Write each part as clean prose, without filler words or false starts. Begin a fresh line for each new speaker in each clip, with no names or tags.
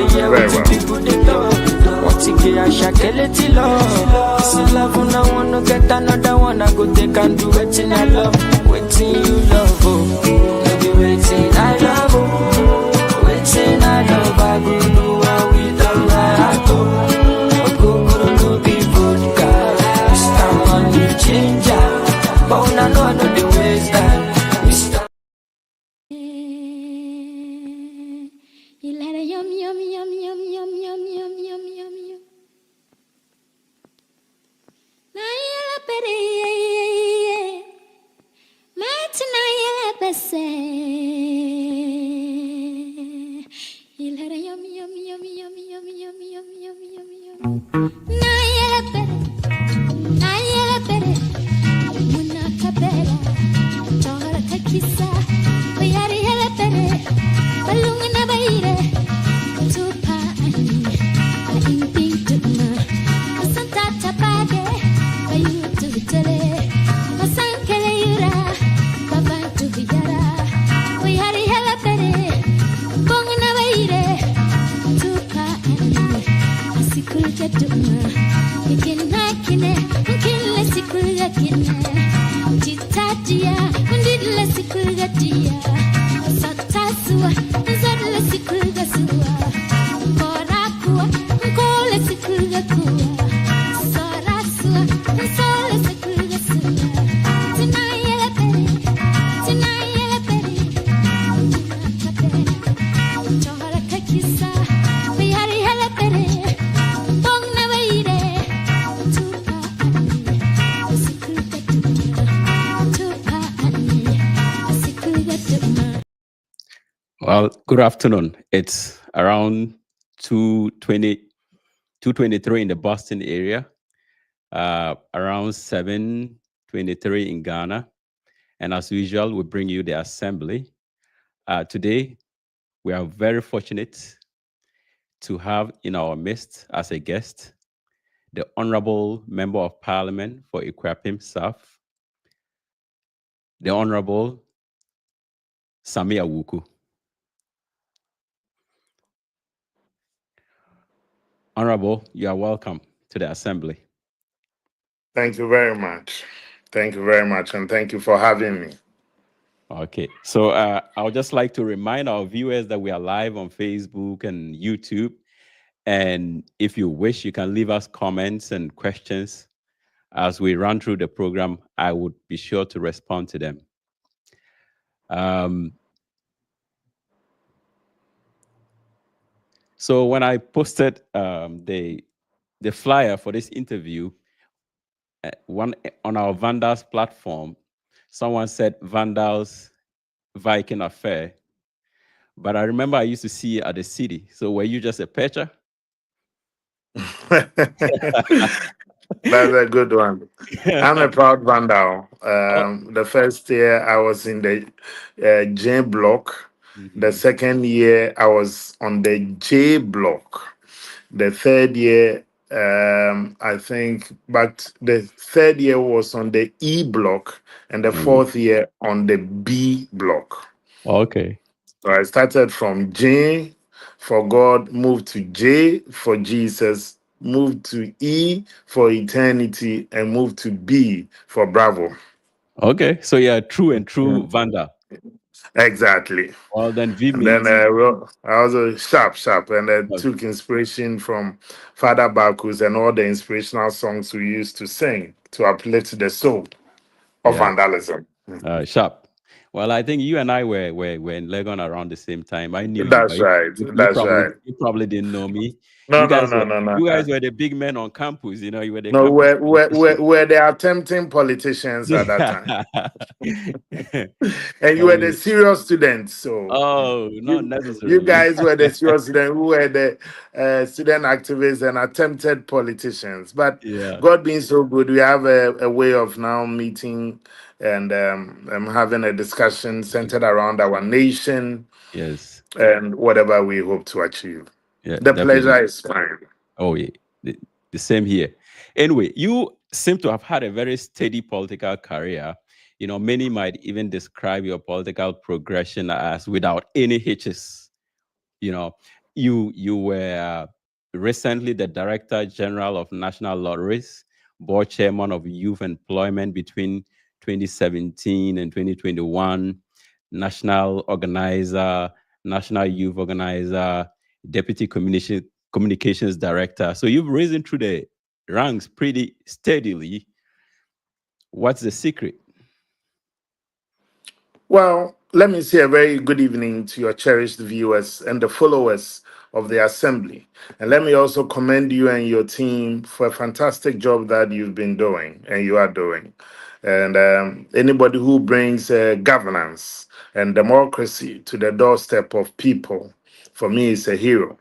Very well.
What you get, I shall get it love. This is love, and I want to get another one. I go take and do it in I love. Waiting you love, oh. No be waiting, I love, oh. Waiting, I love, I go do what we do, I go. Go, no be vodka. Mr. Money Changer. But when I know the ways that Mr.
You let a yum, yum, yum, yum, yum, yum, yum, yum, yum, yum. Naya pere, matinaya pese. You let a yum, yum, yum, yum, yum, yum, yum, yum, yum, yum. Naya pere, muna kapela, chora kakisa, oyari hele pere, balungna baire, tupa ani, imping tuma, santa tapage, bayu tu tele, masankele yura, baba tu yara, oyari hele pere, bongna baire, tupa ani, asikul tuma, ikina kine, kile sikul kine. Titatia, undidle sikulatia, satasua, zadle sikulgasua, korakua, kole sikulgakua, sarasua, sole sikulgasua, tinayele peri, kapere, chora kakisa, bihari hele peri, bongna weire, tupa ani, sikulgatua.
Well, good afternoon. It's around 2:23 in the Boston area, around 7:23 in Ghana. And as usual, we bring you the assembly. Today, we are very fortunate to have in our midst as a guest the Honorable Member of Parliament for Akuapem South, the Honorable Sami Awuku. Honorable, you are welcome to the assembly.
Thank you very much. Thank you very much, and thank you for having me.
Okay, so I would just like to remind our viewers that we are live on Facebook and YouTube. And if you wish, you can leave us comments and questions as we run through the program. I would be sure to respond to them. So when I posted the flyer for this interview, one on our Vandals platform, someone said Vandals Viking affair. But I remember I used to see it at the city. So were you just a pitcher?
That's a good one. I'm a proud Vandal. The first year I was in the J block. The second year I was on the J block. The third year, I think, but the third year was on the E block, and the fourth year on the B block.
Okay.
So I started from J for God, moved to J for Jesus, moved to E for eternity, and moved to B for Bravo.
Okay, so you're true and true Vandal.
Exactly.
Well, then V
and then I was a sharp, and I took inspiration from Father Bakus and all the inspirational songs we used to sing to uplift the soul of vandalism.
Sharp. Well, I think you and I were in Legon around the same time. I knew
That's
you.
Right. That's right.
You probably didn't know me.
No.
You guys were the big men on campus. You know, you were the
we're the attempting politicians at that time. And you were the serious students. So
not necessarily.
You guys were the serious students. We were the student activists and attempted politicians. But God being so good, we have a way of now meeting and having a discussion centered around our nation.
Yes.
And whatever we hope to achieve.
Yeah,
the pleasure is mine.
Oh, yeah. The same here. Anyway, you seem to have had a very steady political career. You know, many might even describe your political progression as without any hitches, you know. you were recently the Director General of National Lotteries, board chairman of Youth Employment between 2017 and 2021, national organizer, national youth organizer, deputy communications director. So you've risen through the ranks pretty steadily. What's the secret?
Well, let me say a very good evening to your cherished viewers and the followers of the Assembly. And let me also commend you and your team for a fantastic job that you've been doing and you are doing. And anybody who brings governance and democracy to the doorstep of people, for me, is a hero.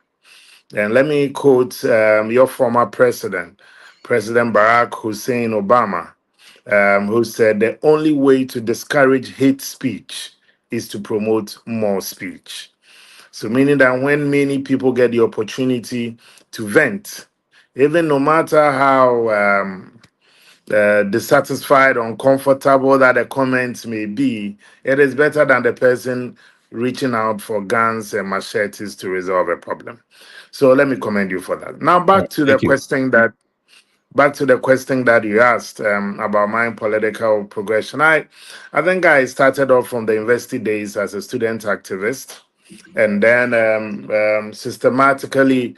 And let me quote your former president, President Barack Hussein Obama, who said the only way to discourage hate speech is to promote more speech. So, meaning that when many people get the opportunity to vent, even no matter how dissatisfied, uncomfortable that the comments may be, it is better than the person reaching out for guns and machetes to resolve a problem. So let me commend you for that. Now
Thank you.
back to the question that you asked about my political progression. I think I started off from the university days as a student activist, and then systematically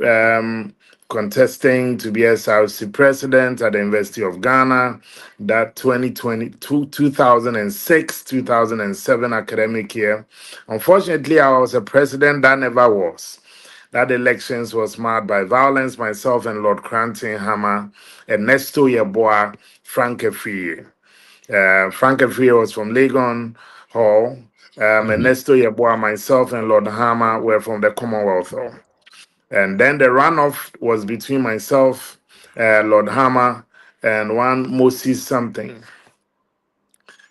um, contesting to be SRC president at the University of Ghana, that 2006, 2007 academic year. Unfortunately, I was a president that never was. That elections was marred by violence. Myself and Lord Cranton Hammer, Ernesto Yeboah, Frank Efie. Frank Efie was from Legon Hall.
Mhm.
Ernesto Yeboah, myself, and Lord Hammer were from the Commonwealth Hall. And then the runoff was between myself, Lord Hammer, and one Moses something.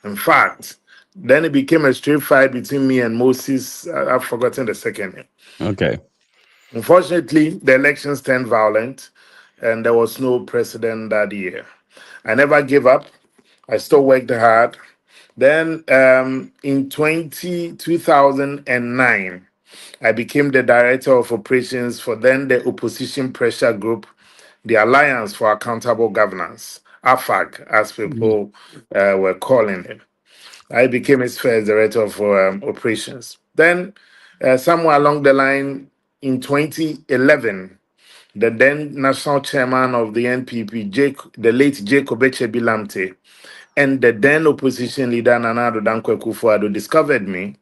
In fact, then it became a straight fight between me and Moses. I've forgotten the second name.
Okay.
Unfortunately, the elections turned violent and there was no president that year. I never gave up. I still worked hard. Then in 2009, I became the director of operations for then the opposition pressure group, the Alliance for Accountable Governance, AFAG, as
Mhm.
people were calling it. I became its first director of operations. Then, somewhere along the line in 2011, the then national chairman of the NPP, the late Jacob Echebi Lamte, and the then opposition leader Nana Addo Dankwa Akufo-Addo discovered me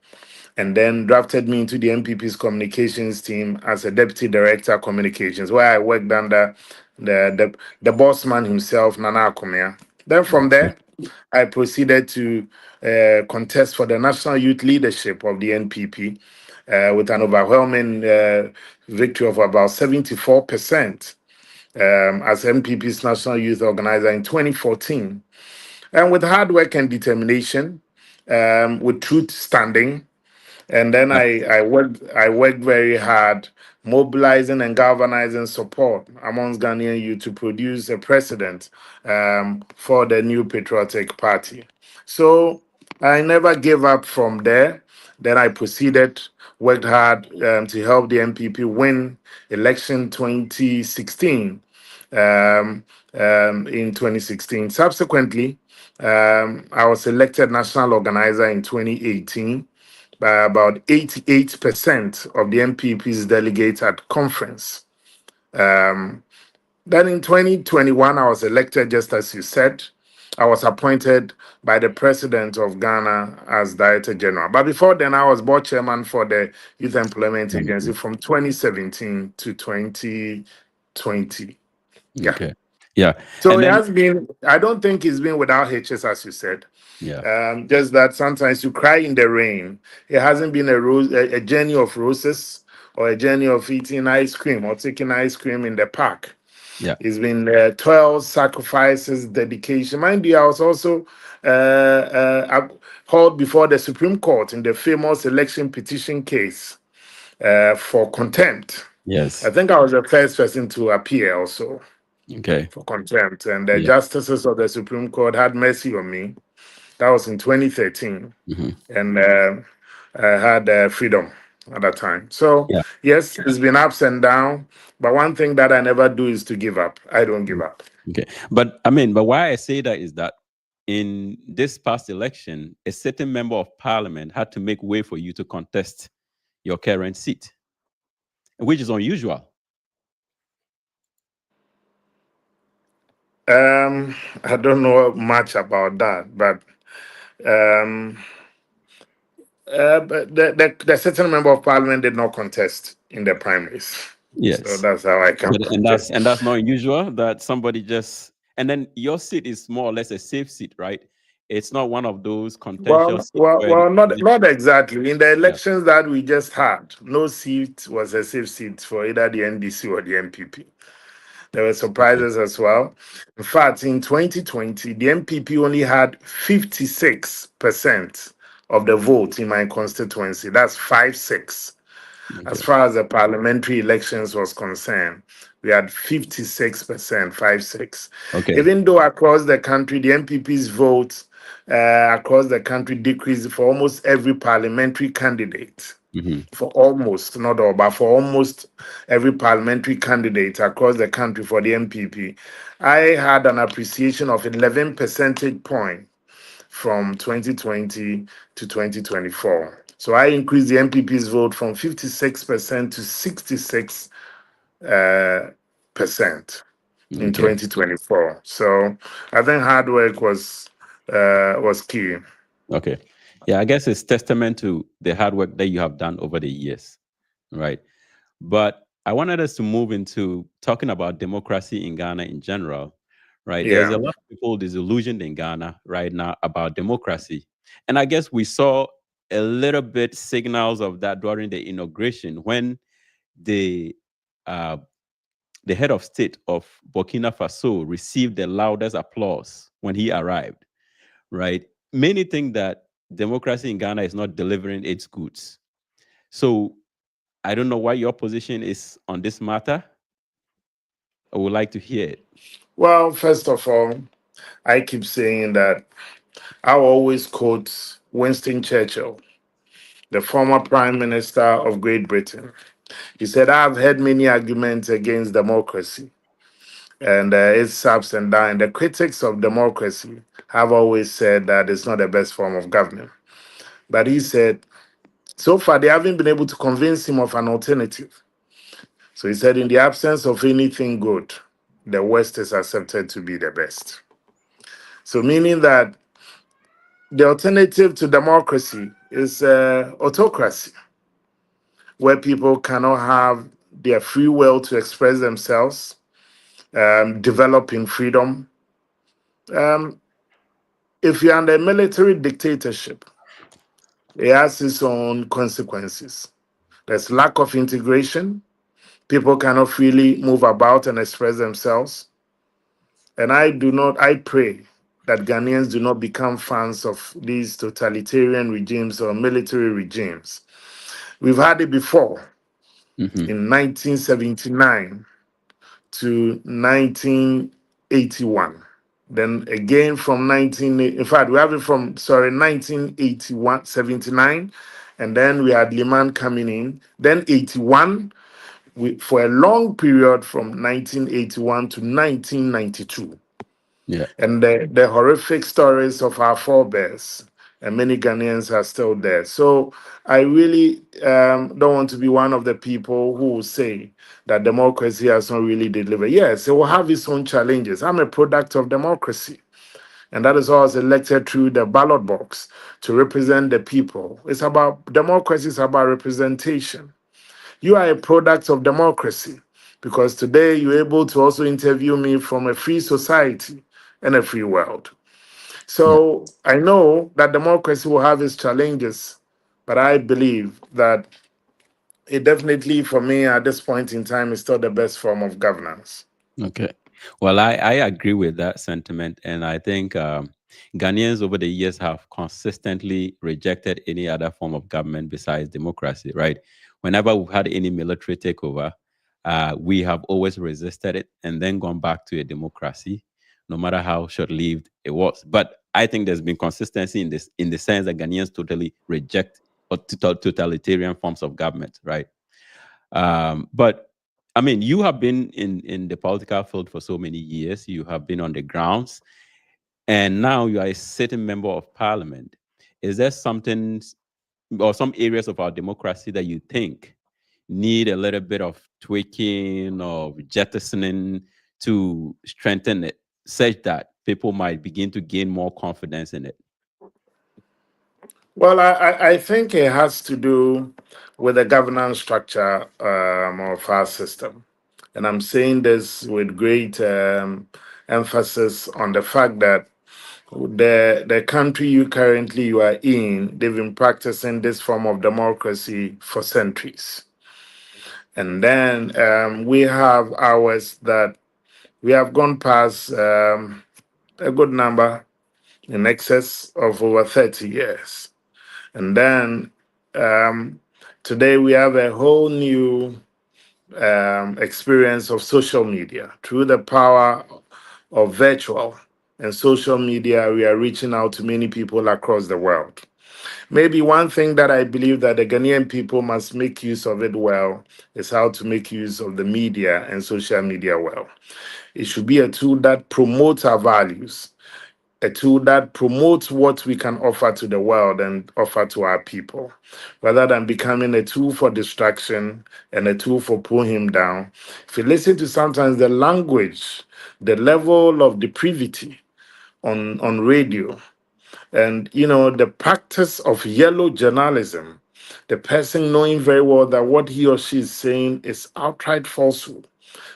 and then drafted me into the NPP's communications team as a deputy director of communications, where I worked under the boss man himself, Nana Akomea. Then from there, I proceeded to contest for the national youth leadership of the NPP with an overwhelming victory of about 74% as NPP's national youth organizer in 2014. And with hard work and determination, with truth standing, and then
Yeah.
I worked very hard, mobilizing and galvanizing support amongst Ghanaian youth to produce a president for the new patriotic party. So I never gave up from there. Then I proceeded, worked hard to help the NPP win election 2016. In 2016. Subsequently, I was elected national organizer in 2018 by about 88% of the MPP's delegates at conference. Um, then in 2021, I was elected, just as you said. I was appointed by the president of Ghana as director general. But before then, I was board chairman for the Youth Employment Agency from 2017 to 2020. Yeah.
Okay. Yeah.
So
And
it
then,
has been, I don't think it's been without hitches, as you said.
yeah.
Just that sometimes you cry in the rain. It hasn't been a journey of roses or a journey of eating ice cream or taking ice cream in the park.
Yeah.
It's been toil, sacrifices, dedication. Mind you, I was also called before the Supreme Court in the famous election petition case for contempt. I
Yes.
think I was the first person to appear also
Okay.
for contempt, and the
Yeah.
justices of the Supreme Court had mercy on me. That was in 2013,
Mhm.
and I had freedom at that time. So
Yeah.
yes, it's been ups and downs, but one thing that I never do is to give up. I don't give up.
Okay. But I mean, but why I say that is that in this past election, a certain member of parliament had to make way for you to contest your current seat, which is unusual.
I don't know much about that, but um, the certain member of parliament did not contest in the primaries. So
Yes.
that's how I can
But
put it.
and that's not unusual that somebody just and then your seat is more or less a safe seat, right? It's not one of those
Well,
contentious seats
well,
where the
well, not
opposition.
exactly. In the
Yeah.
elections that we just had, no seat was a safe seat for either the NDC or the NPP. There were
Okay.
surprises as well. In fact, in 2020, the NPP only had 56% of the vote in my constituency. That's 5-6. As
Okay.
far as the parliamentary elections was concerned, we had 56%, 5-6.
Okay.
Even though across the country, the NPP's vote across the country decreased for almost every parliamentary candidate.
Hmm.
For almost, not all, but for almost every parliamentary candidate across the country for the NPP, I had an appreciation of 11 percentage point from 2020 to 2024. So I increased the NPP's vote from 56% to 66 percent in
Okay.
2024. So I think hard work was key.
Okay. Yeah, I guess it's testament to the hard work that you have done over the years, right? But I wanted us to move into talking about democracy in Ghana in general, right? There's
Yeah.
a lot of people disillusioned in Ghana right now about democracy. And I guess we saw a little bit signals of that during the inauguration when the uh, the head of state of Burkina Faso received the loudest applause when he arrived, right? Many think that democracy in Ghana is not delivering its goods. So I don't know what your position is on this matter. I would like to hear it.
Well, first of all, I keep saying that I always quote Winston Churchill, the former Prime Minister of Great Britain. He said, I've heard many arguments against democracy and its ups and downs. The critics of democracy have always said that it's not the best form of government. But he said, so far, they haven't been able to convince him of an alternative. So he said, in the absence of anything good, the West is accepted to be the best. So, meaning that the alternative to democracy is autocracy, where people cannot have their free will to express themselves, develop in freedom. Um, if you're under a military dictatorship, it has its own consequences. There's lack of integration. People cannot freely move about and express themselves. And I pray that Ghanaians do not become fans of these totalitarian regimes or military regimes. We've had it before
Hmm.
in 1979 to 1981. Then again from in fact, we have it from, 1981, 79. And then we had Liman coming in. Then 81, for a long period from 1981 to 1992.
Yeah.
And the horrific stories of our forebears, and many Ghanaians are still there. So I really don't want to be one of the people who will say that democracy has not really delivered. Yes, it will have its own challenges. I'm a product of democracy. And that is why I was elected through the ballot box to represent the people. It's about democracy, it's about representation. You are a product of democracy because today you're able to also interview me from a free society and a free world.
Yeah.
So I know that democracy will have its challenges, but I believe that it definitely, for me, at this point in time, is still the best form of governance.
Okay. Well, I agree with that sentiment. And I think Ghanaians over the years have consistently rejected any other form of government besides democracy, right? Whenever we've had any military takeover, we have always resisted it and then gone back to a democracy, no matter how short-lived it was. But I think there's been consistency in this, in the sense that Ghanaians totally reject or totalitarian forms of government, right? But I mean, you have been in the political field for so many years. You have been on the grounds, and now you are a sitting member of parliament. Is there something or some areas of our democracy that you think need a little bit of tweaking or jettisoning to strengthen it, such that people might begin to gain more confidence in it?
Well, I think it has to do with the governance structure of our system. And I'm saying this with great emphasis on the fact that the country you are in, they've been practicing this form of democracy for centuries. And then we have ours that we have gone past a good number in excess of over 30 years. And then um, today we have a whole new experience of social media. Through the power of virtual and social media, we are reaching out to many people across the world. Maybe one thing that I believe that the Ghanaian people must make use of it well is how to make use of the media and social media well. It should be a tool that promotes our values, a tool that promotes what we can offer to the world and offer to our people, rather than becoming a tool for distraction and a tool for pulling him down. If you listen to sometimes the language, the level of depravity on radio, and the practice of yellow journalism, the person knowing very well that what he or she is saying is outright falsehood,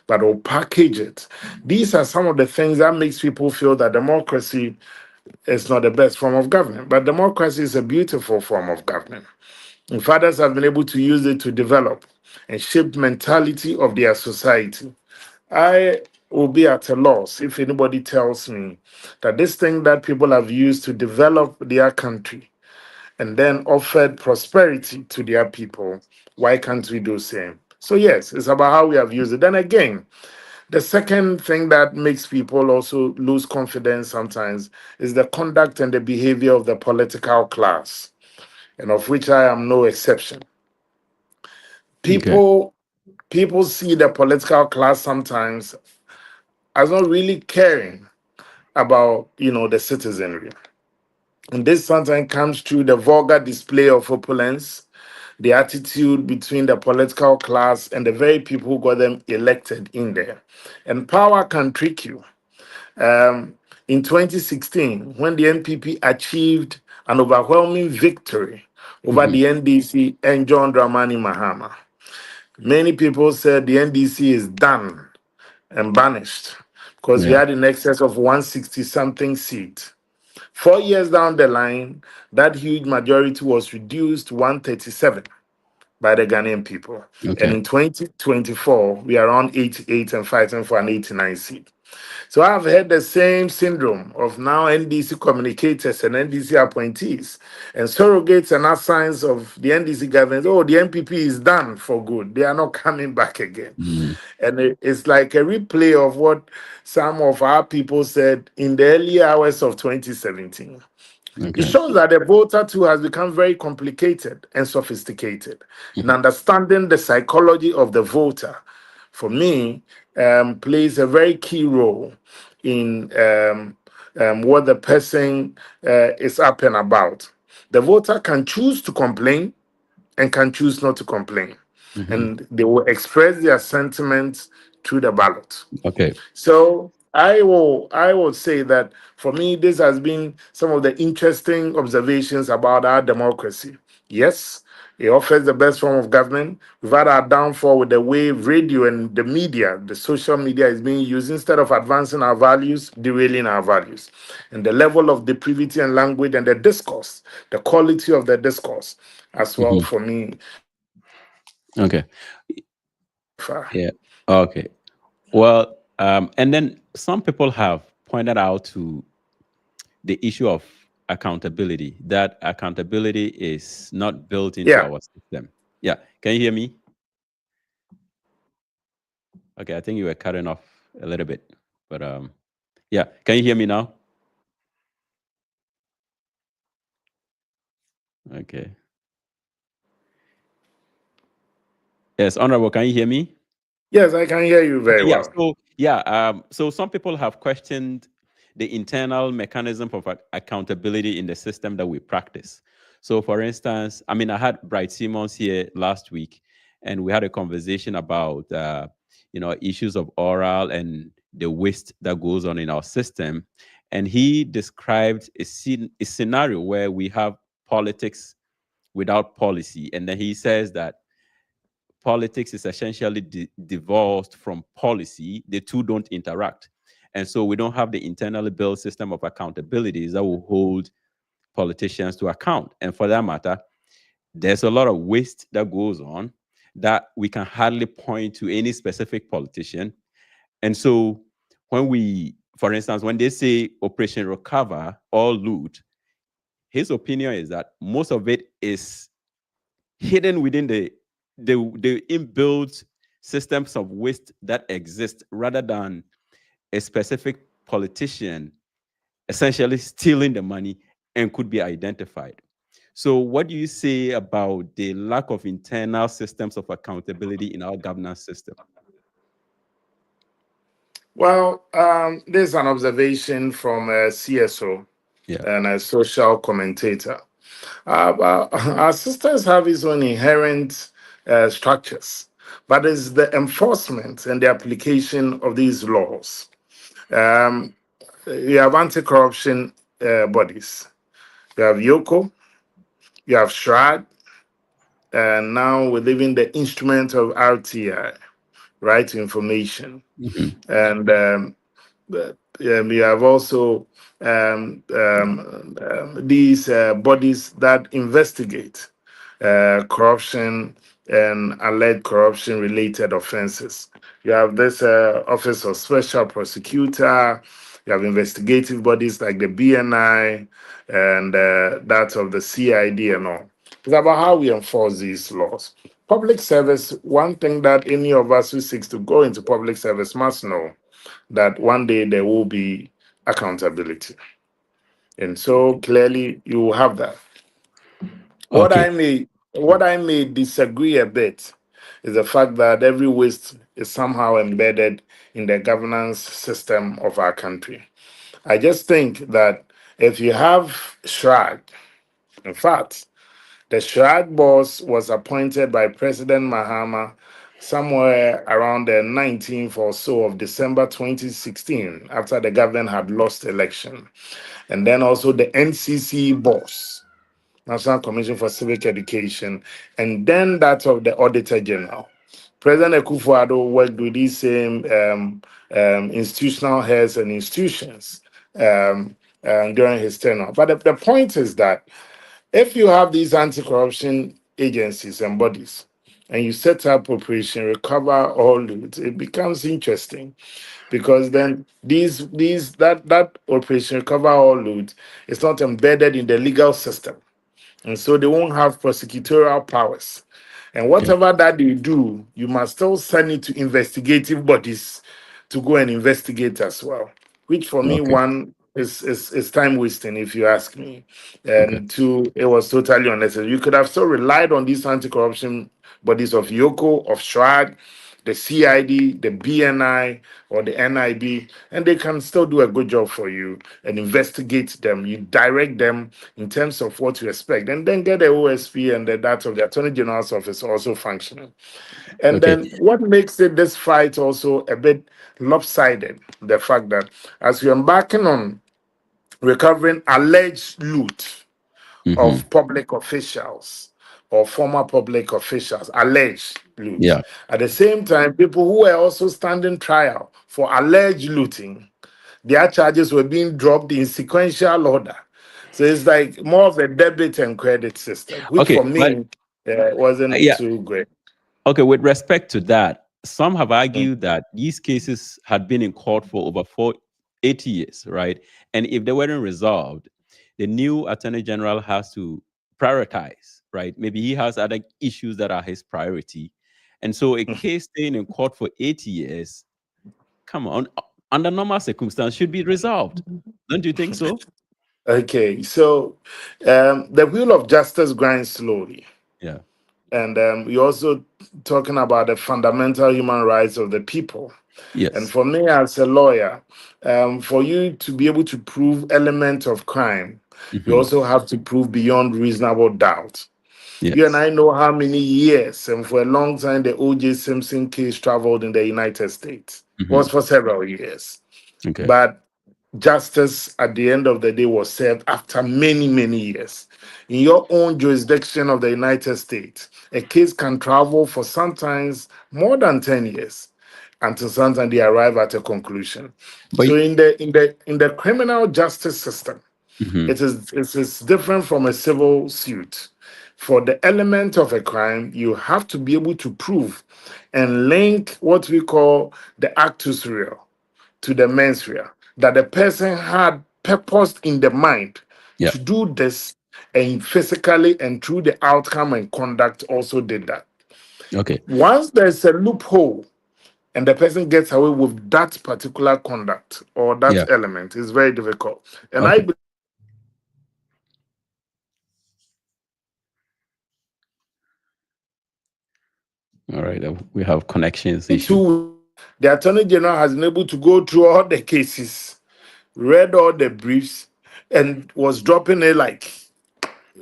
but will package it. These are some of the things that makes people feel that democracy is not the best form of government, but democracy is a beautiful form of government. And fathers have been able to use it to develop and shape mentality of their society. I will be at a loss if anybody tells me that this thing that people have used to develop their country and then offered prosperity to their people, why can't we do the same? So yes, it's about how we have used it. Then again, the second thing that makes people also lose confidence sometimes is the conduct and the behavior of the political class, and of which I am no exception.
Okay.
People people see the political class sometimes as not really caring about the citizenry. And this sometimes comes through the vulgar display of opulence, the attitude between the political class and the very people who got them elected in there. And power can trick you. Um, in 2016, when the NPP achieved an overwhelming victory over
Hmm.
the NDC and John Dramani Mahama, many people said the NDC is done and banished because we
Yeah.
had in excess of 160 something seat. 4 years down the line, that huge majority was reduced to 137 by the Ghanaian people. And
Okay.
in 2024, we are on 88 and fighting for an 89 seat. So I've had the same syndrome of now NDC communicators and NDC appointees and surrogates and assigns of the NDC government. Oh, the NPP is done for good. They are not coming back again.
Mhm.
And it's like a replay of what some of our people said in the early hours of 2017. It
Okay.
shows that the voter too has become very complicated and sophisticated in
Mhm.
understanding the psychology of the voter. For me, plays a very key role in what the person is up and about. The voter can choose to complain and can choose not to complain,
Mhm.
and they will express their sentiments through the ballot.
Okay.
So I will say that for me, this has been some of the interesting observations about our democracy. Yes, it offers the best form of government. We've had our downfall with the way radio and the media, the social media is being used instead of advancing our values, derailing our values. And the level of depravity and language and the discourse, the quality of the discourse as well
Mhm.
for me.
Okay.
Far.
Yeah. Okay. Well, and then some people have pointed out to the issue of accountability, that accountability is not built into
Yeah.
our system. Yeah. Can you hear me? Okay. I think you were cutting off a little bit, but yeah. Can you hear me now? Okay. Yes, Honorable, can you hear me?
Yes, I can hear you very
Okay, yeah.
well.
So some people have questioned the internal mechanism of accountability in the system that we practice. So, for instance, I mean, I had Bright Simmons here last week, and we had a conversation about issues of oral and the waste that goes on in our system, and he described a scenario where we have politics without policy, and then he says that politics is essentially divorced from policy. The two don't interact. And so we don't have the internally built system of accountabilities that will hold politicians to account. And for that matter, there's a lot of waste that goes on that we can hardly point to any specific politician. And so for instance, when they say Operation Recover or loot, his opinion is that most of it is hidden within the inbuilt systems of waste that exist rather than a specific politician essentially stealing the money and could be identified. So what do you say about the lack of internal systems of accountability in our governance system?
Well, there's an observation from a CSO
Yeah.
and a social commentator. Our systems have its own inherent structures, but it's the enforcement and the application of these laws. Um, you have anti-corruption bodies. You have Yoko, you have SHRAD, and now we're living the instrument of RTI, right to information.
Mhm.
And we have also these bodies that investigate corruption and alleged corruption related offenses. You have this Office of Special Prosecutor, you have investigative bodies like the BNI and that of the CID and all. It's about how we enforce these laws. Public service, one thing that any of us who seeks to go into public service must know that one day there will be accountability. And so clearly you will have that. What
Okay.
I may what I may disagree a bit is the fact that every waste is somehow embedded in the governance system of our country. I just think that if you have SHRAG, in fact, the SHRAG boss was appointed by President Mahama somewhere around the 19th or so of December 2016 after the government had lost election. And then also the NCC boss, National Commission for Civic Education, and then that of the Auditor General. President Akufo-Addo worked with these same institutional heads and institutions during his tenure. But the point is that if you have these anti-corruption agencies and bodies, and you set up Operation Recover or Loot, it becomes interesting because then that Operation Recover or Loot is not embedded in the legal system, and so they won't have prosecutorial powers. And
Yeah.
whatever that they do, you must still send it to investigative bodies to go and investigate as well. Which for me,
Okay.
one is time wasting, if you ask me.
Okay.
And two, it was totally unnecessary. You could have still relied on these anti-corruption bodies of Yoko, of SHRAG, the CID, the BNI, or the NIB, and they can still do a good job for you and investigate them. You direct them in terms of what you expect, and then get the OSP and that of the Attorney General's office also functioning. And
Okay.
then what makes this fight also a bit lopsided, the fact that as we're embarking on recovering alleged loot
Hmm.
of public officials or former public officials, alleged loot.
Yeah.
At the same time, people who were also standing trial for alleged looting, their charges were being dropped in sequential order. So it's like more of a debit and credit system, which
Okay.
for
But
me wasn't
yeah.
too great.
Okay. With respect to that, some have argued that these cases had been in court for over 80 years, right? And if they weren't resolved, the new attorney general has to prioritize, right? Maybe he has other issues that are his priority. And so a case staying in court for 80 years, come on, under normal circumstances, should be resolved. Don't you think so?
Okay, so the wheel of justice grinds slowly.
Yeah.
and you're also talking about the fundamental human rights of the people. And
Yes.
for me, as a lawyer, for you to be able to prove element of crime, you
Hmm.
also have to prove beyond reasonable doubt. You and
Yes.
I know how many years, and for a long time, the O.J. Simpson case traveled in the United States. Was
Hmm.
for several years.
Okay.
But justice at the end of the day was served after many, many years. In your own jurisdiction of the United States, a case can travel for sometimes more than 10 years until sometimes they arrive at a conclusion.
But
So in the criminal justice system,
mhm.
it is different from a civil suit. For the element of a crime, you have to be able to prove and link what we call the actus real to the mens rea, that the person had purpose in the mind
Yeah.
to do this, and physically and through the outcome and conduct also did that.
Okay.
Once there's a loophole and the person gets away with that particular conduct or that
Yeah.
element, it's very difficult. And I
Okay.
believe
All right. We have connections
in
issue.
2 weeks, the attorney general has been able to go through all the cases, read all the briefs, and was dropping it like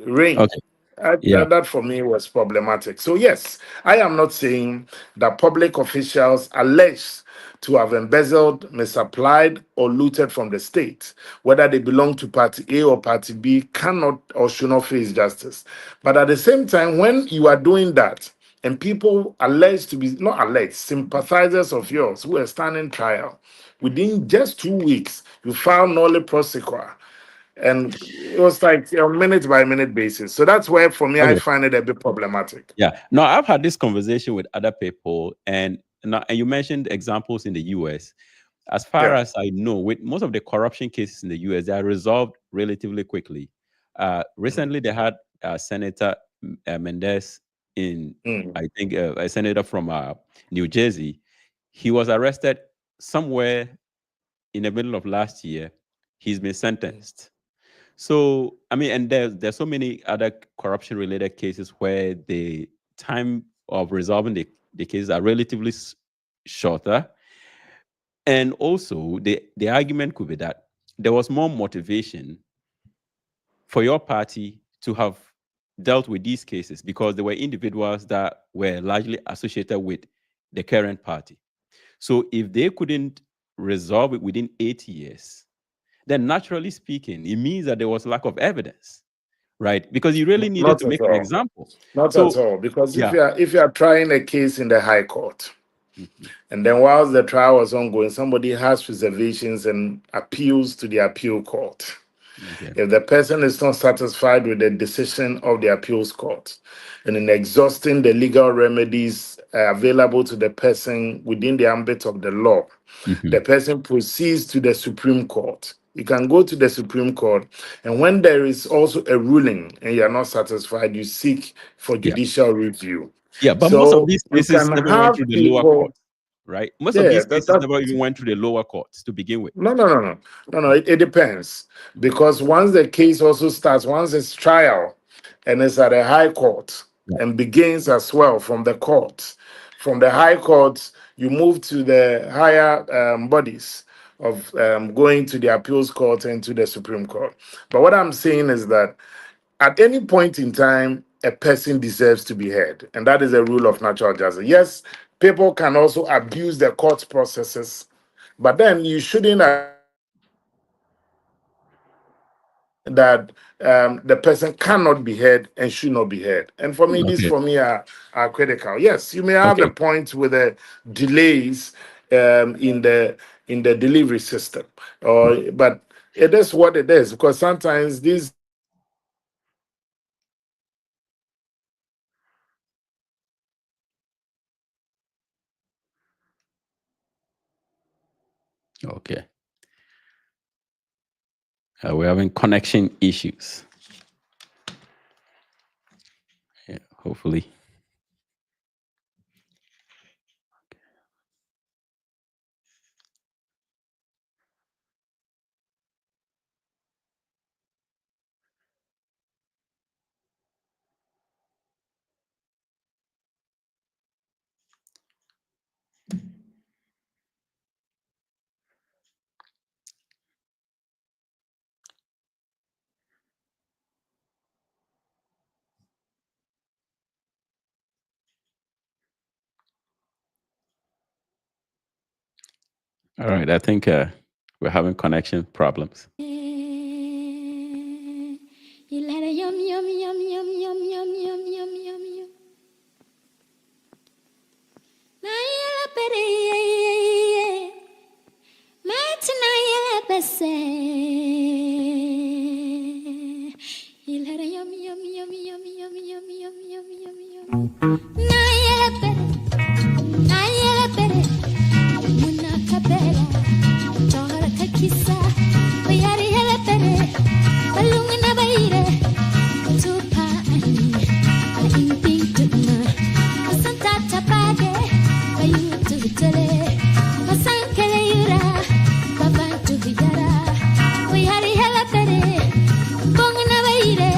rain.
Okay.
That,
Yeah.
that, that for me was problematic. So, yes, I am not saying that public officials alleged to have embezzled, misapplied, or looted from the state, whether they belong to Party A or Party B, cannot or should not face justice. But at the same time, when you are doing that, and people alleged to be, not alleged, sympathizers of yours who are standing trial, within just 2 weeks, you file nolle prosequa, and it was like a minute by minute basis. So that's where, for me, I
Okay.
find it a bit problematic.
Yeah. No, I've had this conversation with other people, and you mentioned examples in the US. As far
Yeah.
as I know, with most of the corruption cases in the US, they are resolved relatively quickly. Recently, they had Senator Mendez in,
Mm.
I think, a senator from New Jersey. He was arrested somewhere in the middle of last year. He's been sentenced. So, I mean, and there's so many other corruption related cases where the time of resolving the cases are relatively shorter. And also, the argument could be that there was more motivation for your party to have dealt with these cases because there were individuals that were largely associated with the current party. So if they couldn't resolve it within 8 years, then naturally speaking, it means that there was lack of evidence, right? Because you really needed
Not
to
at
make an
all.
example.
Not at
So
all. Because if
yeah.
you are trying a case in the High Court,
Mhm.
and then whilst the trial was ongoing, somebody has reservations and appeals to the appeal court.
Okay.
If the person is not satisfied with the decision of the appeals court, and in exhausting the legal remedies available to the person within the ambit of the law, the
Mhm.
person proceeds to the Supreme Court. You can go to the Supreme Court, and when there is also a ruling and you are not satisfied, you seek for
Yeah.
judicial review.
Yeah, but most of
So
these
you
cases
can
never went
have
through the lower
people,
court, right? Most of
yeah,
these
that,
cases
that
never even went through the lower courts to begin with.
no, no, no, no, no, no.
Mhm.
It depends,
Mhm.
because once the case also starts, once it's trial, and it's at a high court
Yeah.
and begins as well from the court, from the high court, you move to the higher bodies of going to the appeals court and to the Supreme Court. But what I'm saying is that at any point in time, a person deserves to be heard, and that is a rule of natural justice. Yes, people can also abuse the court processes, but then you shouldn't that the person cannot be heard and should not be heard. And for me, these
Okay.
for me are critical. Yes, you may have the
Okay.
point with the delays in the delivery system, or but it is what it is, because sometimes these
Okay. We're having connection issues. Yeah, hopefully. All right, I think we're having connection problems.
Il had a yum yum yum yum yum yum yum yum yum yum. Nayela pere Matinayela bese. Il had a yum yum yum yum yum yum yum yum yum yum. Nayela pere Muna kapela Johara kakisa Bayari hele pere Balungana baire Tupa ani Imping tutma Masanta tapade Bayu tutele Masankele yura Babantu bigara Bayari hele pere Bongana baire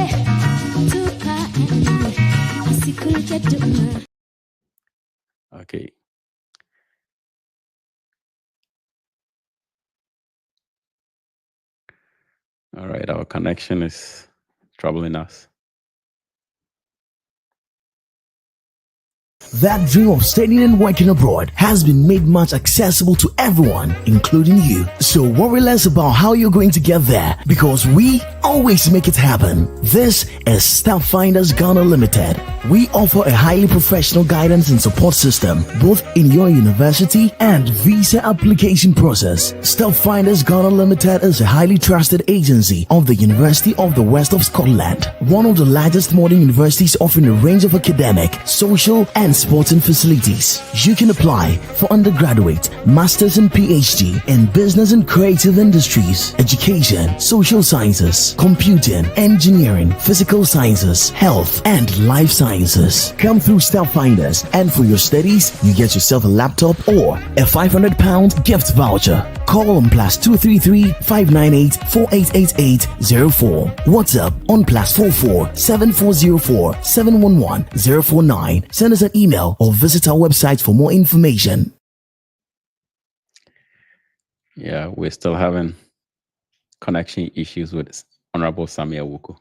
Tupa ani Asikul jatuma.
Okay. All right, our connection is troubling us.
That dream of studying and working abroad has been made much accessible to everyone, including you. So worry less about how you're going to get there, because we always make it happen. This is Step Finders Ghana Limited. We offer a highly professional guidance and support system, both in your university and visa application process. Step Finders Ghana Limited is a highly trusted agency of the University of the West of Scotland, one of the largest modern universities offering a range of academic, social, and sporting facilities. You can apply for undergraduate, master's and PhD in business and creative industries, education, social sciences, computing, engineering, physical sciences, health, and life sciences. Come through Step Finders, and for your studies, you get yourself a laptop or a £500 gift voucher. Call on +233 598 4888 04. WhatsApp on +44 7404 711 049. Send us an email or visit our website for more information.
Yeah, we're still having connection issues with Honorable Sami Awuku.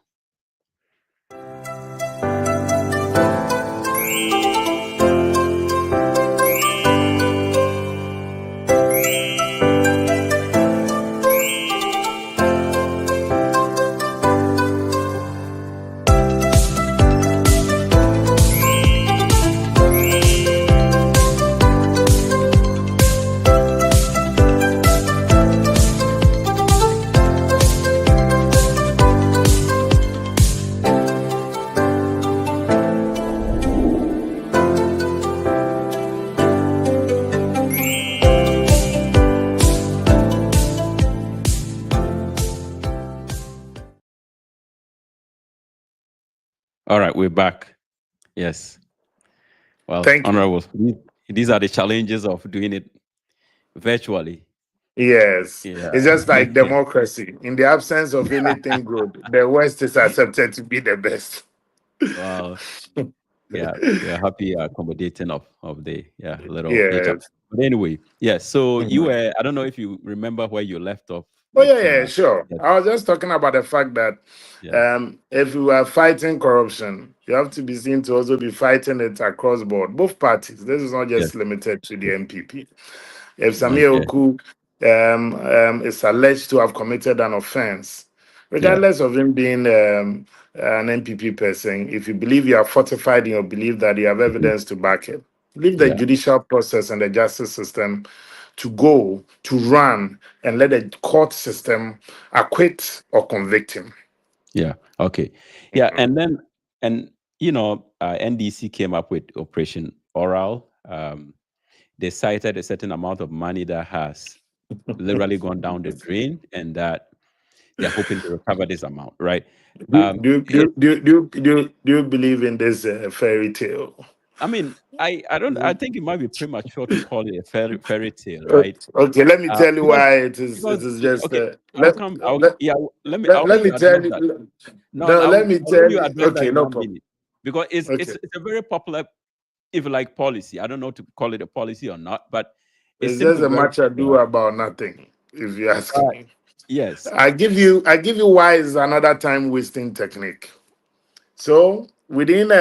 All right, we're back. Yes. Well,
Thank you.
Honorable, these are the challenges of doing it virtually.
Yes,
Yeah.
it's just like democracy. In the absence of anything good, the West is accepted to be the best.
Well, yeah, we're happy accommodating of the little hiccup.
Yes.
But anyway, yeah. So you
Mhm.
were, I don't know if you remember where you left off
Oh
with
yeah, sure.
yes,
I was just talking about the fact that
yeah,
if you are fighting corruption, you have to be seen to also be fighting it across board, both parties. This is not
yes,
just limited to the NPP. If Samir
okay,
Oku is alleged to have committed an offense,
yeah,
regardless of him being an NPP person, if you believe you are fortified in your belief that you have evidence to back it, leave the
yeah,
judicial process and the justice system to go, to run, and let the court system acquit or convict him.
yeah, okay, yeah, and then NDC came up with Operation Oral. They cited a certain amount of money that has literally gone down the drain, and that they're hoping to recover this amount, right?
Do, do,
It,
do, do, do, do, do you believe in this fairy tale?
I mean, I don't. I think it might be premature to call it a fairy tale,
Uh,
right?
Okay, let me tell you
Because
why it is. It
because
is just
okay, I'll come.
let,
Yeah. I'll
let
give you
me
address
tell you.
that. No,
No, let me
I'll give
tell
you
you.
address that
Okay,
in
no
one
problem.
minute because
Okay,
it's a very popular, if you like, policy. I don't know to call it a policy or not, but it
it's
seems
just
to be
a
very
much ado
popular.
about nothing. If you ask
Uh,
me,
yes.
I give you why is another time wasting technique. So within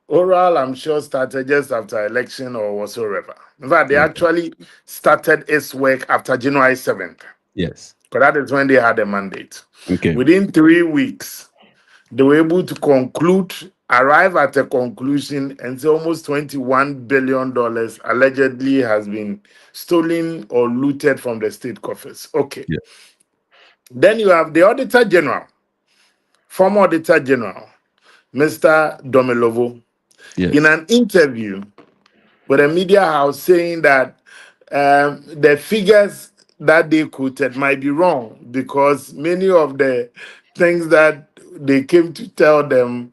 Oral, I'm sure, started just after election or whatsoever. In fact, they
Okay.
actually started its work after January 7th,
Yes.
because that is when they had a mandate.
Okay.
Within 3 weeks, they were able to arrive at a conclusion, and say almost $21 billion allegedly has been stolen or looted from the state coffers. Okay.
Yeah.
Then you have the Auditor General, former Auditor General, Mr. Domelovo, in
Yes.
an interview with a media house, saying that the figures that they quoted might be wrong, because many of the things that they came to tell them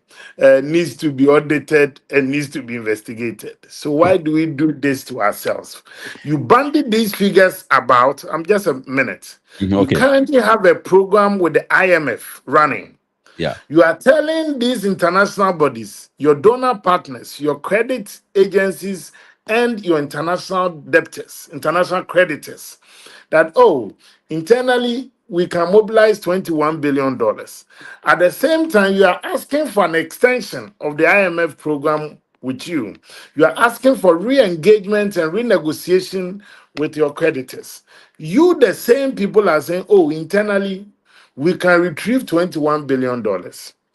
needs to be audited and needs to be investigated. So
Yeah.
why do we do this to ourselves? You bandy these figures about. I'm just a minute. You
Okay.
currently have a program with the IMF running.
Yeah.
You are telling these international bodies, your donor partners, your credit agencies, and your international debtors, international creditors, that, oh, internally we can mobilize $21 billion. At the same time, you are asking for an extension of the IMF program with you. You are asking for re-engagement and renegotiation with your creditors. You, the same people, are saying, oh, internally we can retrieve $21 billion.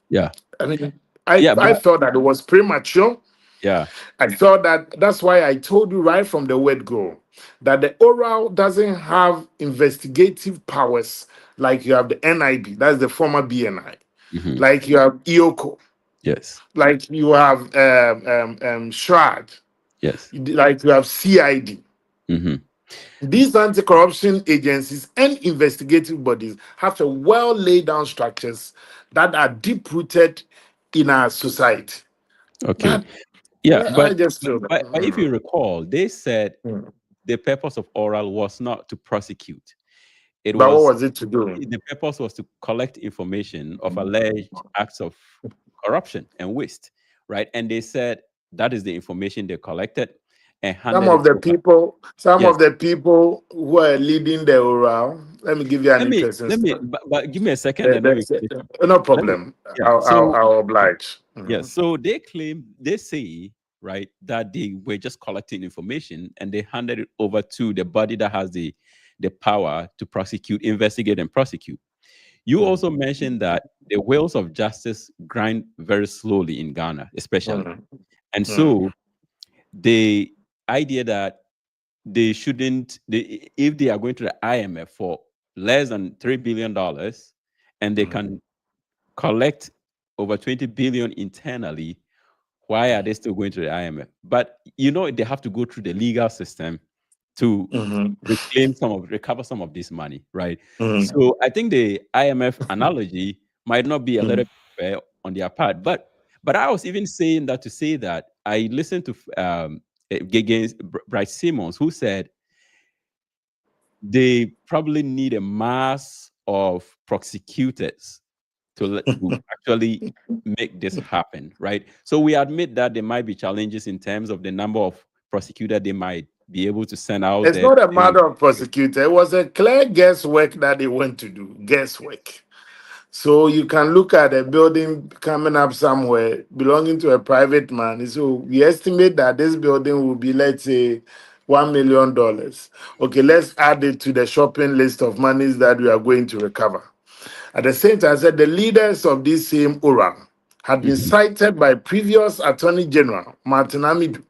Yeah.
I mean,
Yeah.
I
But
thought that it was premature.
yeah.
I thought that's why I told you right from the word go that the oral doesn't have investigative powers like you have the NIB, that's the former BNI,
Hmm.
like you have EOCO,
Yes.
like you have SHRAD,
Yes.
like you have CID.
Hmm.
These anti-corruption agencies and investigative bodies have a well laid down structures that are deep rooted in our society.
Okay.
But
Yeah.
I
But
just feel that.
but if you recall, they said the purpose of oral was not to prosecute. It
But what
was
was it to do?
the purpose was to collect information of alleged acts of corruption and waste, right? And they said that is the information they collected and handed it over.
Some
Yes.
of the people who are leading the oral. Let me give you an interesting story.
But give me a second and let me finish.
No
Let me,
problem.
yeah. So
I'll oblige.
yes, so they say, right, that they were just collecting information and they handed it over to the body that has the power to prosecute, investigate, and prosecute. You also mentioned that the wheels of justice grind very slowly in Ghana, especially.
Mm,
And
mm,
so the idea that if they are going to the IMF for less than $3 billion and they
mm,
can collect over 20 billion internally, why are they still going to the IMF? But they have to go through the legal system to
mhm,
recover some of this money, right?
mm,
So I think the IMF analogy might not be a little
mm,
bit fair on their part, but I was even saying that to say that I listened to against Bryce Simmons, who said they probably need a mass of prosecutors to actually make this happen, right? So we admit that there might be challenges in terms of the number of prosecutors they might be able to send out
It's
there.
not a matter of prosecutor. It was a clear guesswork that they went to do. Guesswork. So you can look at a building coming up somewhere belonging to a private man. So we estimate that this building will be, let's say, $1 million. Okay, let's add it to the shopping list of monies that we are going to recover. At the same time, I said the leaders of this same Oran had been
Mhm.
cited by previous Attorney General Martin Amidu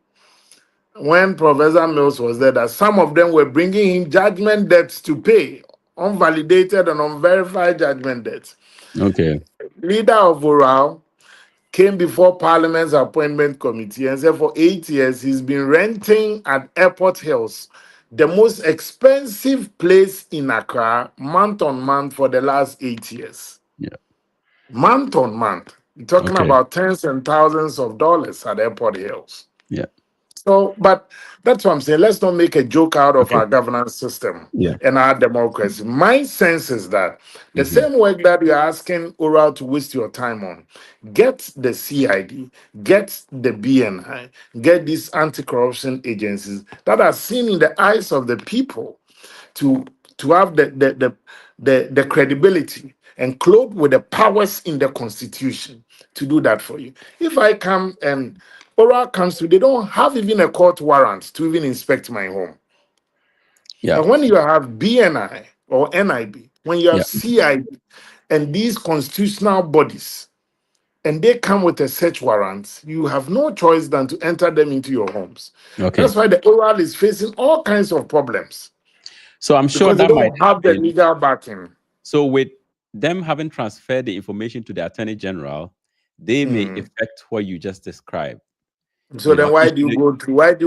when Professor Mills was there, that some of them were bringing him judgment debts to pay, unvalidated and unverified judgment debts.
Okay.
Leader of Oral came before Parliament's appointment committee and said for 8 years he's been renting at Airport Hills, the most expensive place in Accra, month on month for the last 8 years.
Yeah.
Month on month. You're talking
Okay.
about tens and thousands of dollars at Airport Hills.
Yeah.
So, but that's what I'm saying. Let's not make a joke out of
Okay.
our governance system
Yeah.
and our democracy. My sense is that the
Hmm.
same work that you're asking Oral to waste your time on, get the CID, get the BNI, get these anti-corruption agencies that are seen in the eyes of the people to have the credibility and clothed with the powers in the constitution to do that for you. If I come and Oral comes to, they don't have even a court warrant to even inspect my home.
Yeah.
And when you have BNI or NIB, when you have
Yeah.
CIB and these constitutional bodies, and they come with a search warrant, you have no choice than to enter them into your homes.
Okay.
That's why the oral is facing all kinds of problems
So I'm sure
because they
that might
don't
have
have the
been.
legal backing.
So with them having transferred the information to the Attorney General, they may
Mm.
affect what you just described.
So then
Issue.
why do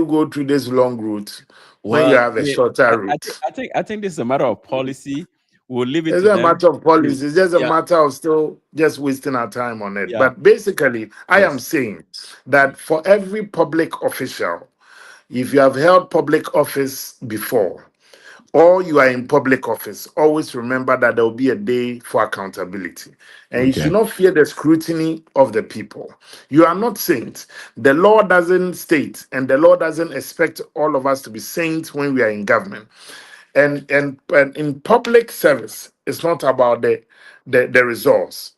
you go through this long route when you
Well,
have a shorter route?
I think this is a matter of policy. We'll leave it
It's
to
a
them.
matter of
To,
policy. It's just a
yeah,
matter of still just wasting our time on it.
yeah,
But basically, I am
yes.
saying that for every public official, if you have held public office before, or you are in public office, always remember that there will be a day for accountability. And you
Okay.
should not fear the scrutiny of the people. You are not saints. The law doesn't state, and the law doesn't expect all of us to be saints when we are in government. And in public service, it's not about the results.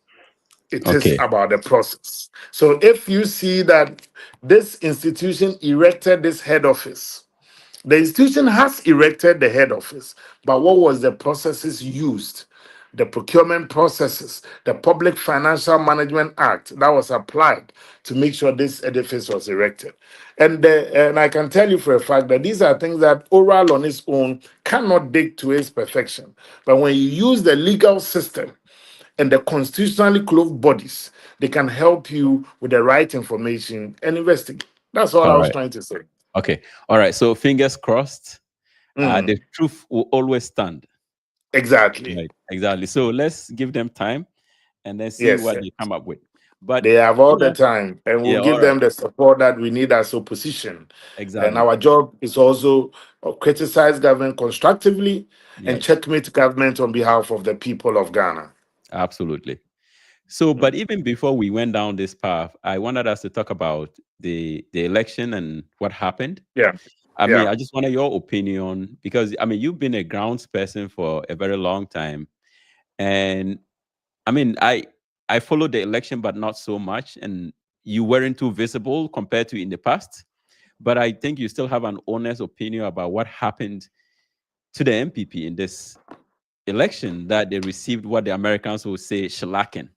It is
Okay.
about the process. So if you see that this institution erected this head office, the institution has erected the head office, but what was the processes used? The procurement processes, the Public Financial Management Act that was applied to make sure this edifice was erected. And I can tell you for a fact that these are things that oral on its own cannot dig to its perfection. But when you use the legal system and the constitutionally clothed bodies, they can help you with the right information and investigate. That's all I
All
was
right.
trying to say.
Okay. All right. So fingers crossed. The
Mm,
truth will always stand.
exactly.
Right. Exactly. So let's give them time and then see
Yes,
what
sir.
they come up with. But
They have all the time, and we'll
yeah. All
give
right.
them the support that we need as opposition. And
Exactly.
our job is also criticize government constructively and
Yes.
checkmate government on behalf of the people of Ghana.
Absolutely. So, but
Mm.
even before we went down this path, I wanted us to talk about the election and what happened.
Yeah,
I mean,
yeah.
I just wanted your opinion because I mean, you've been a grounds person for a very long time, and I mean, I followed the election, but not so much, and you weren't too visible compared to in the past. But I think you still have an honest opinion about what happened to the MPP in this election that they received what the Americans would say shellacking.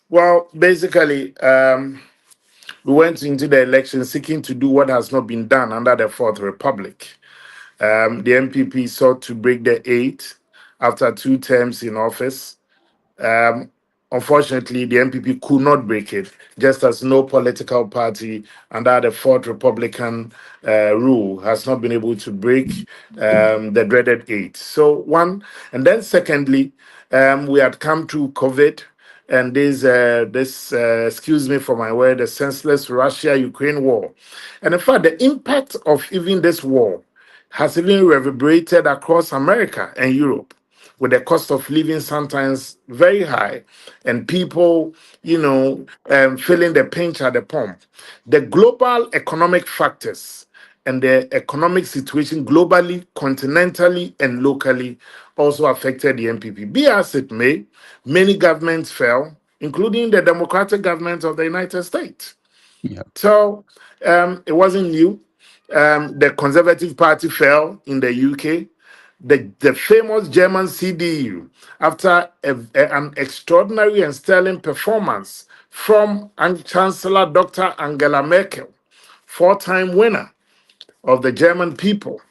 Well, basically, we went into the election seeking to do what has not been done under the Fourth Republic. The MPP sought to break the eight after 2 terms in office. Um, Unfortunately, the NPP could not break it, just as no political party under the Fourth Republican rule has not been able to break the dreaded eight. So, one, and then secondly, we had come through COVID. And excuse me for my word, the senseless Russia-Ukraine war. And in fact, the impact of even this war has even reverberated across America and Europe with the cost of living sometimes very high and people, feeling the pinch at the pump. The global economic factors and the economic situation globally, continentally, and locally also affected the NPP. Be as it may, many governments fell, including the democratic government of the United States.
Yeah.
So it wasn't new. The Conservative Party fell in the UK. The famous German CDU, after an extraordinary and sterling performance from Chancellor Dr. Angela Merkel, four-time winner of the German people.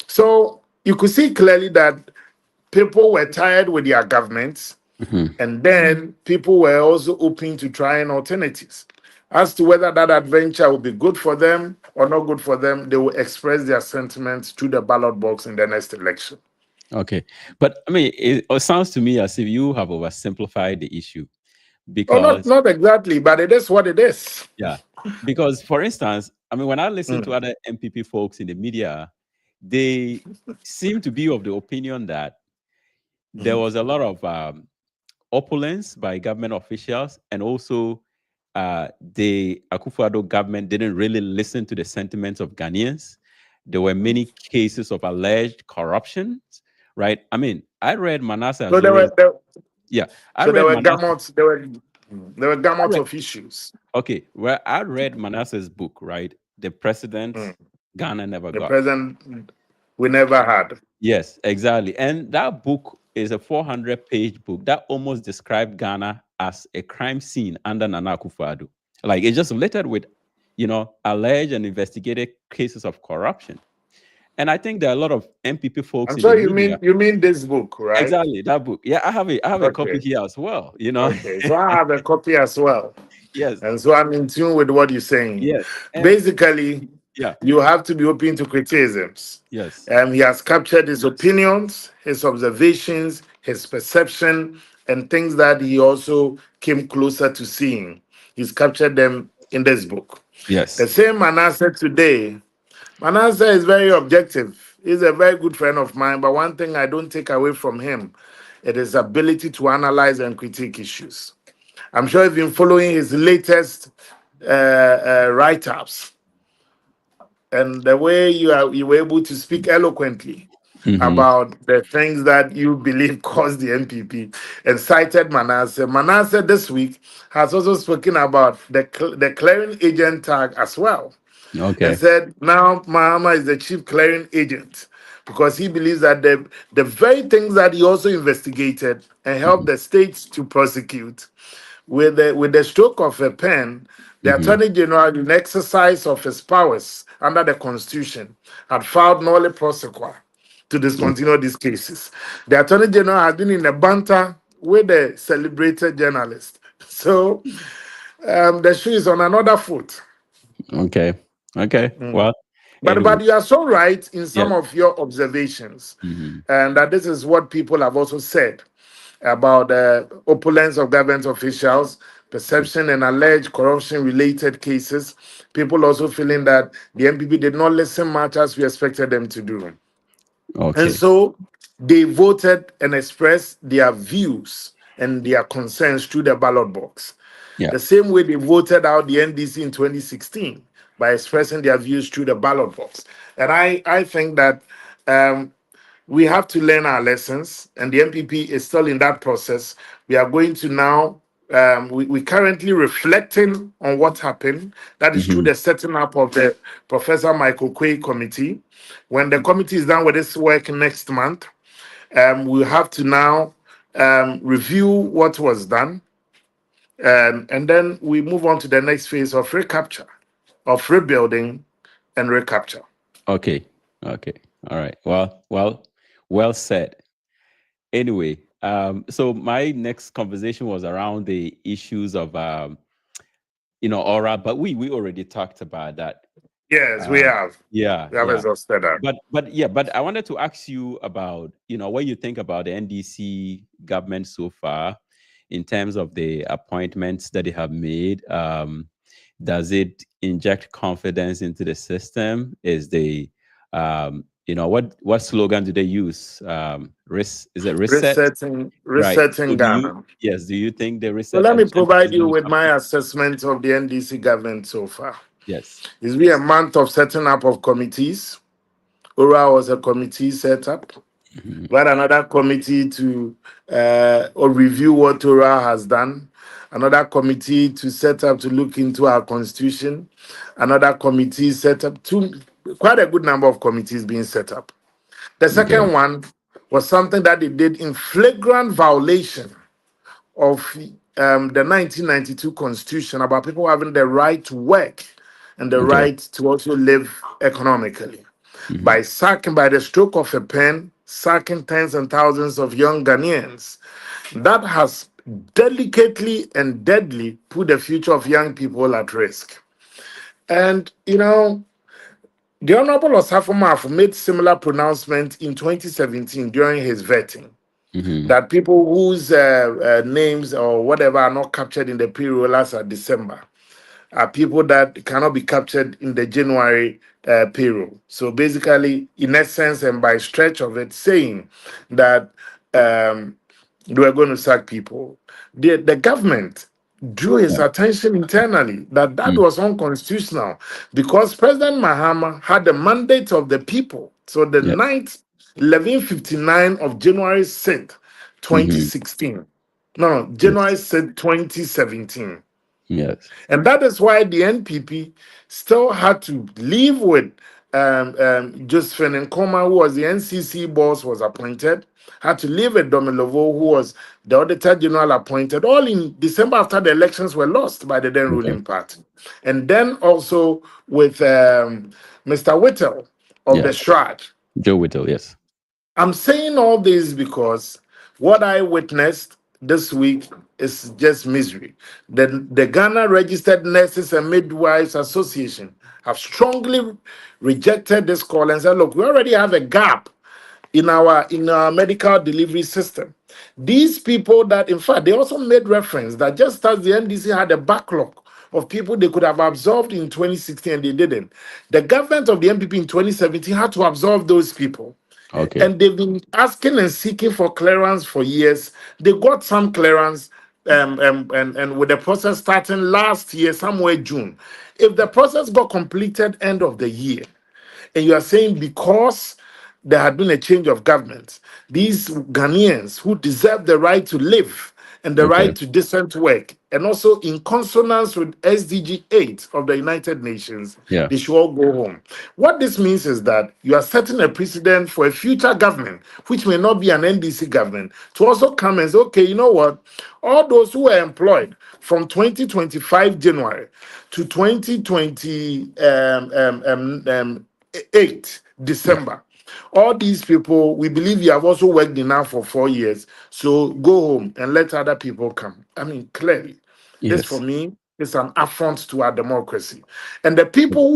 So you could see clearly that people were tired with their governments,
Mhm.
and then people were also open to trying alternatives. As to whether that adventure will be good for them or not good for them, they will express their sentiments through the ballot box in the next election.
Okay. But I mean, it sounds to me as if you have oversimplified the issue
Oh, not
because,
not exactly, but it is what it is.
yeah, because for instance, I mean, when I listen to
Mm,
other MPP folks in the media, they seem to be of the opinion that there
mm,
was a lot of opulence by government officials, and also the Akufo-Addo government didn't really listen to the sentiments of Ghanaians. There were many cases of alleged corruption, right? I mean, I read Manasseh
So
as well as yeah, I
so there
read
were
Manasseh.
gamuts, there were
I
gamut
read
of issues.
okay, well, I read Manasseh's book, right? The president
Mm.
Ghana never
The
got.
present we never had.
Yes, exactly. And that book is a 400-page book that almost described Ghana as a crime scene under Nana Akufo-Addo. Like it's just littered with, alleged and investigated cases of corruption. And I think there are a lot of MPP folks
I'm
in the
sure
media.
you mean this book, right?
Exactly, that book. Yeah, I have a copy
Okay.
here as well,
Okay. So I have a copy as well.
Yes,
And so I'm in tune with what you're saying.
yes. And
Basically,
yeah,
you have to be open to criticisms.
yes,
He has captured his opinions, his observations, his perception, and things that he also came closer to seeing. He's captured them in this book. The
yes.
same Manasseh today. Manasseh is very objective. He's a very good friend of mine, but one thing I don't take away from him, it is ability to analyze and critique issues. I'm sure you've been following his latest write-ups and the way you were able to speak eloquently
Hmm.
about the things that you believe caused the NPP and cited Manasseh. Manasseh this week has also spoken about the clearing agent tag as well and
Okay.
said now Mahama is the chief clearing agent because he believes that the very things that he also investigated and helped
Hmm.
the states to prosecute with the stroke of a pen, the
Hmm.
Attorney General, in exercise of his powers under the Constitution, had filed nolle prosequi to discontinue these cases. The Attorney General has been in a banter with the celebrated journalist. So the shoe is on another foot.
Okay. Okay.
Mm.
Well,
But
anyway.
you are so right in
Yes.
some of your observations,
Hmm.
and that this is what people have also said about the opulence of government officials, perception and alleged corruption-related cases. People also feeling that the NPP did not listen much as we expected them to do. And
Okay.
so they voted and expressed their views and their concerns through the ballot box.
Yeah.
The same way they voted out the NDC in 2016 by expressing their views through the ballot box. And I think that um, we have to learn our lessons, and the MPP is still in that process. We are going to now, we currently reflecting on what happened. That is through
Hmm.
the setting up of the Professor Michael Quay Committee. When the committee is done with this work next month, we'll have to now review what was done, and then we move on to the next phase of recapture, of rebuilding and recapture.
Okay. Okay. All right. Well said. Anyway, so my next conversation was around the issues of aura, but we already talked about that.
Yes, we
Um,
have.
yeah,
We have
yeah.
exhausted that.
But I wanted to ask you about, what you think about the NDC government so far in terms of the appointments that they have made. Does it inject confidence into the system? Is the what slogan do they use? Is it reset? Right. So
Resetting Ghana.
do you think the
So
reset
let me
agenda
provide
is
you
going to
with
come
my
through?
assessment of the NDC government so far.
Yes.
It's been a month of setting up of committees. Ora was a committee set up.
Mhm.
We had another committee to or review what Ora has done. Another committee to set up to look into our constitution. Another committee set up quite a good number of committees being set up. The
Okay.
second one was something that they did in flagrant violation of the 1992 Constitution about people having the right to work and the
Okay.
right to also live economically
Mhm.
by sacking, by the stroke of a pen, sacking tens and thousands of young Ghanaians. That has delicately and deadly put the future of young people at risk. And, the Honorable Osafo Maafo made similar pronouncement in 2017 during his vetting
Mhm.
that people whose names or whatever are not captured in the payroll as at December are people that cannot be captured in the January payroll. So basically, in essence, and by stretch of it, saying that they were going to sack people. The government drew his
Yeah.
attention internally that
Mm.
was unconstitutional because President Mahama had the mandate of the people. So the
Yeah.
night 11:59 of January 6th,
Mm-hmm.
2016. No, January
Yes.
6th, 2017.
Yes.
And that is why the NPP still had to live with Josephine Nkoma, who was the NCC boss, was appointed, had to live with Domilovo, who was the Auditor General appointed, all in December after the elections were lost by the then
Okay.
ruling party. And then also with Mr. Whittle of the
Yeah.
Shroud.
Joe Whittle. Yes.
I'm saying all this because what I witnessed this week is just misery. The Ghana Registered Nurses and Midwives Association have strongly rejected this call and said, look, we already have a gap in our medical delivery system. These people that, in fact, they also made reference that just as the NDC had a backlog of people they could have absorbed in 2016 and they didn't, the government of the NPP in 2017 had to absorb those people.
Okay.
And they've been asking and seeking for clearance for years. They got some clearance, and with the process starting last year, somewhere June. If the process got completed end of the year, and you are saying because there had been a change of government, these Ghanaians who deserve the right to live and the
Okay.
right to decent work, and also in consonance with SDG 8 of the United Nations,
Yeah.
they should all go home. What this means is that you are setting a precedent for a future government, which may not be an NDC government, to also come and say, okay, you know what? All those who were employed from 2025 January to 2020 8
Yeah.
December. All these people, we believe you have also worked enough for 4 years. So go home and let other people come. I mean, clearly, this for
Yes.
me is an affront to our democracy. And the people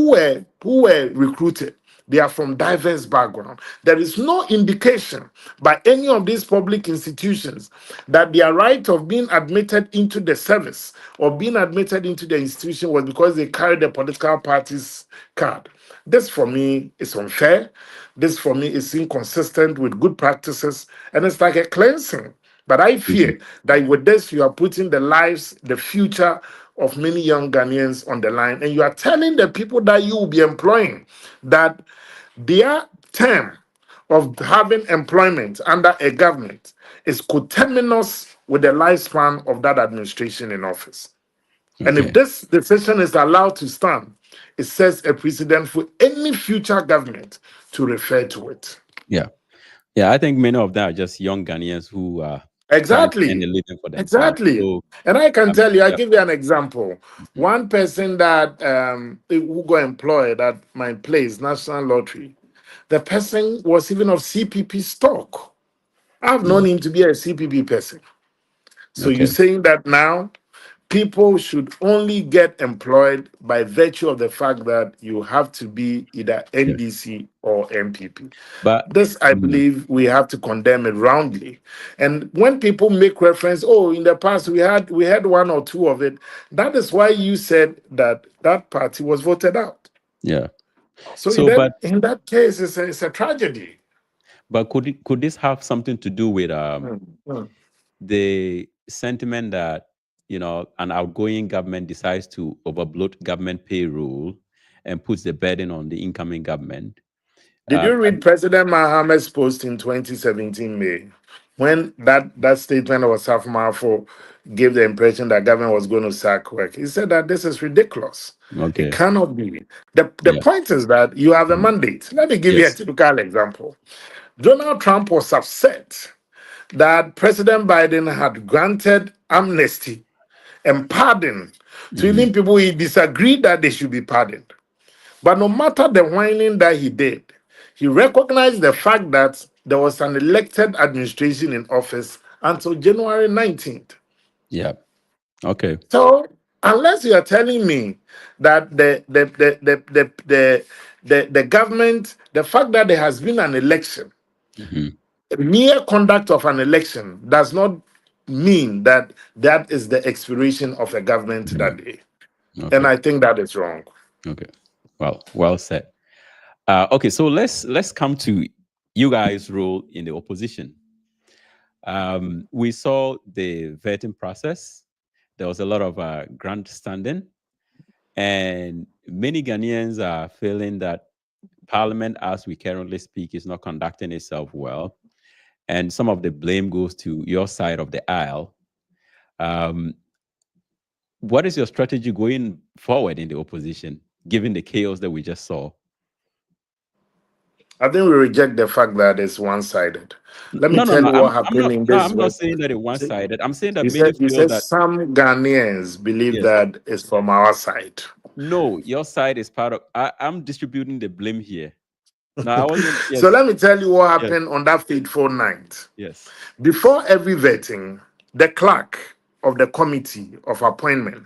who were recruited, they are from diverse background. There is no indication by any of these public institutions that their right of being admitted into the service or being admitted into the institution was because they carried the political party's card. This for me is unfair. This for me is inconsistent with good practices, and it's like a cleansing. But I
Mhm.
fear that with this, you are putting the lives, the future of many young Ghanaians on the line, and you are telling the people that you will be employing that their term of having employment under a government is coterminous with the lifespan of that administration in office. And if
Okay.
this decision is allowed to stand, it sets a precedent for any future government to refer to it.
Yeah. Yeah. I think many of them are just young Ghanaians who are trying to earn a
Exactly.
living for themselves.
Exactly.
So,
And I can tell you, I
yeah.
give you an example.
Mhm.
One person that who got employed at my place, National Lottery, the person was even of CPP stock. I've known
Mm.
him to be a CPP person. So you're
Okay.
saying that now people should only get employed by virtue of the fact that you have to be either
Yeah.
NDC or MPP.
But
This, I
mm,
believe, we have to condemn it roundly. And when people make reference, oh, in the past we had one or two of it, that is why you said that that party was voted out.
yeah.
So
So, but
then, in that case, it's a tragedy.
could this have something to do with
Mm, mm.
the sentiment that an outgoing government decides to overbloat government payroll and puts the burden on the incoming government?
Did you
I
read President Mahamad's post in 2017 May when that statement was half mouthful gave the impression that government was going to sack work? He said that this is ridiculous. It
Okay.
cannot be. The
Yeah.
point is that you have a
Mhm.
mandate. Let me give you a
Yes.
typical example. Donald Trump was upset that President Biden had granted amnesty and pardon to
Hmm.
even people he disagreed that they should be pardoned. But no matter the whining that he did, he recognized the fact that there was an elected administration in office until January 19th.
Yeah. Okay.
So, unless you are telling me that the government, the fact that there has been an election,
Hmm.
mere conduct of an election does not mean that that is the expiration of a government
Hmm.
that day. And
Okay.
I think that is wrong.
Okay. Well said. Okay. So let's come to you guys' role in the opposition. We saw the vetting process. There was a lot of grandstanding, and many Ghanaians are feeling that Parliament, as we currently speak, is not conducting itself well, and some of the blame goes to your side of the aisle. Um, what is your strategy going forward in the opposition, given the chaos that we just saw?
I think we reject the fact that it's one-sided. Let me
No, no,
tell
no.
you what happened in this
I'm not
work.
saying that it's one-sided. I'm saying that
You
many
said
feel that
some Ghanaians believe
yes.
that it's from our side.
No, your side is part of. I'm distributing the blame here. No, I wasn't.
So
Yes,
let me tell you what
yes,
happened on that fateful night.
yes.
Before every vetting, the clerk of the committee of appointment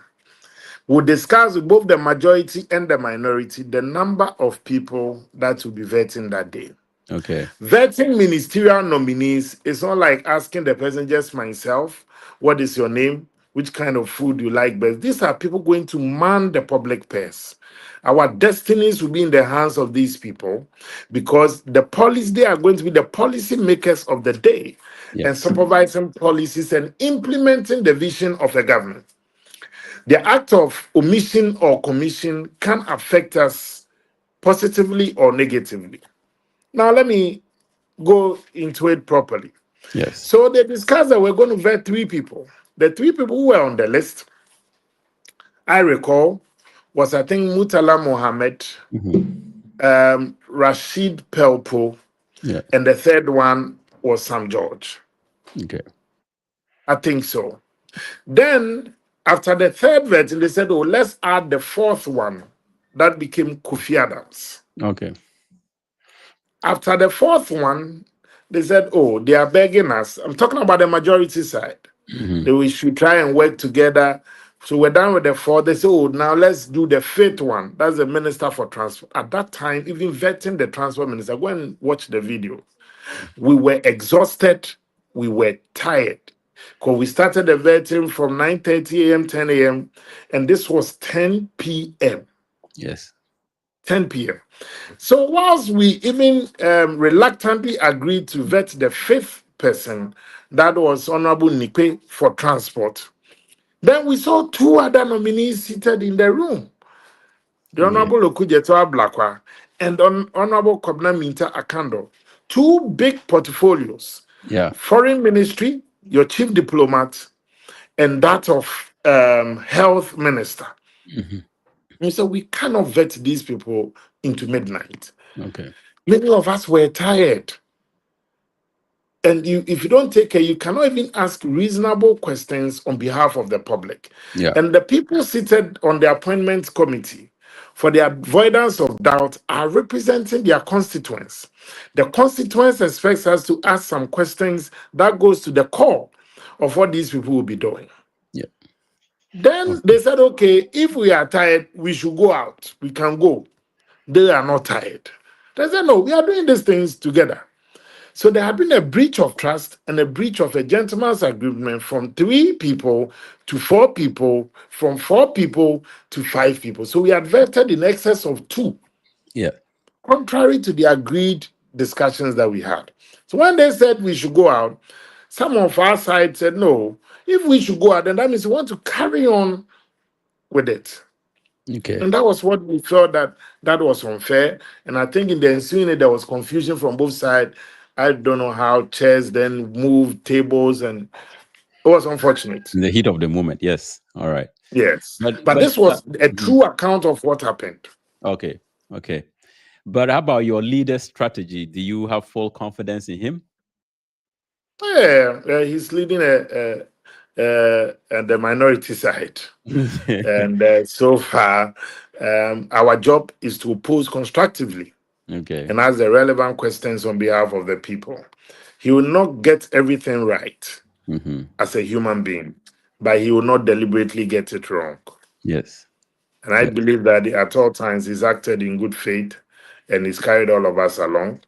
will discuss with both the majority and the minority the number of people that will be vetting that day.
Okay.
Vetting ministerial nominees is not like asking the person, just myself, what is your name? Which kind of food you like best? These are people going to man the public purse. Our destinies will be in the hands of these people because the policy, they are going to be the policy makers of the day
Yeah.
and supervising policies and implementing the vision of the government. The act of omission or commission can affect us positively or negatively. Now, let me go into it properly.
Yes.
So they discussed that we're going to vet three people. The three people who were on the list, I recall, was I think Mutala Mohammed,
Hmm.
Rashid Pelpo,
Yeah.
and the third one was Sam George.
Okay.
I think so. Then, after the third vetting, they said, oh, let's add the fourth one. That became Kofi Adams.
Okay.
After the fourth one, they said, oh, they are begging us. I'm talking about the majority side.
Hmm.
That we should try and work together. So we're done with the four. They say, oh, now let's do the fifth one. That's the Minister for Transport. At that time, even vetting the transport minister, go and watch the video. We were exhausted. We were tired. Because we started the vetting from 9:30 a.m., 10 a.m., and this was 10 p.m.
Yes.
10 p.m. So whilst we even reluctantly agreed to vet the fifth person, that was Honorable Nikwe for transport, then we saw two other nominees seated in the room. The
Yeah.
Honorable Okujeto Ablakwa and Honorable Kobna Minta Akando. Two big portfolios.
Yeah.
Foreign Ministry, your chief diplomat, and that of health minister.
Hmm.
And so we cannot vet these people into midnight.
Okay.
Many of us were tired. And if you don't take care, you cannot even ask reasonable questions on behalf of the public.
Yeah.
And the people seated on the appointment committee, for the avoidance of doubt, are representing their constituents. The constituents expects us to ask some questions that goes to the core of what these people will be doing.
Yeah.
Then
Okay.
they said, okay, if we are tired, we should go out. We can go. They are not tired. They said, no, we are doing these things together. So there had been a breach of trust and a breach of a gentleman's agreement from 3 people to 4 people, from 4 people to 5 people. So we had vetted in excess of 2,
Yeah.
contrary to the agreed discussions that we had. So when they said we should go out, some of our side said, no, if we should go out, then that means we want to carry on with it.
Okay.
And that was what we felt that was unfair. And I think in the ensuing day, there was confusion from both sides. I don't know how chairs then moved tables, and it was unfortunate.
In the heat of the moment. Yes. All right.
Yes.
But
But
but
this was a
mhm.
true account of what happened.
Okay. Okay. But how about your leader's strategy? Do you have full confidence in him?
Yeah, he's leading the minority side. And so far, our job is to oppose constructively
Okay.
and ask the relevant questions on behalf of the people. He will not get everything right
Hmm.
as a human being, but he will not deliberately get it wrong.
Yes.
And I
Yes.
believe that at all times he's acted in good faith and he's carried all of us along.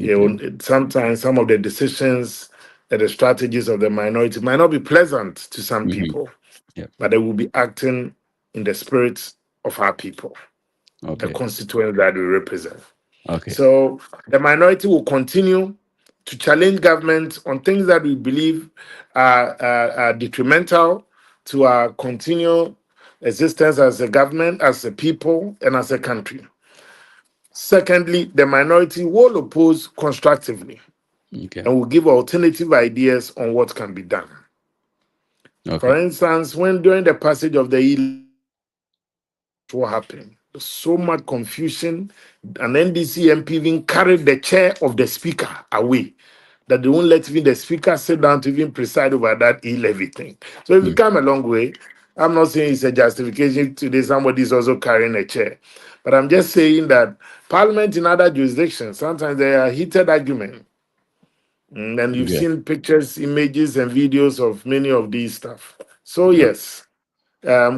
Okay.
Sometimes some of the decisions and the strategies of the minority might not be pleasant to some
Hmm.
people,
Yeah.
but they will be acting in the spirit of our people, the
Okay.
constituents that we represent.
Okay.
So the minority will continue to challenge government on things that we believe are detrimental to our continual existence as a government, as a people, and as a country. Secondly, the minority will oppose constructively
Okay.
and will give alternative ideas on what can be done. For
Okay.
instance, when during the passage of the what happened? So much confusion. An NDC MP even carried the chair of the speaker away, that they won't let even the speaker sit down to even preside over that e-levy thing. So if you
Hmm.
come a long way, I'm not saying it's a justification today somebody is also carrying a chair, but I'm just saying that Parliament in other jurisdictions, sometimes there are heated arguments. And you've
Yeah.
seen pictures, images, and videos of many of these stuff. So
Yeah.
yes,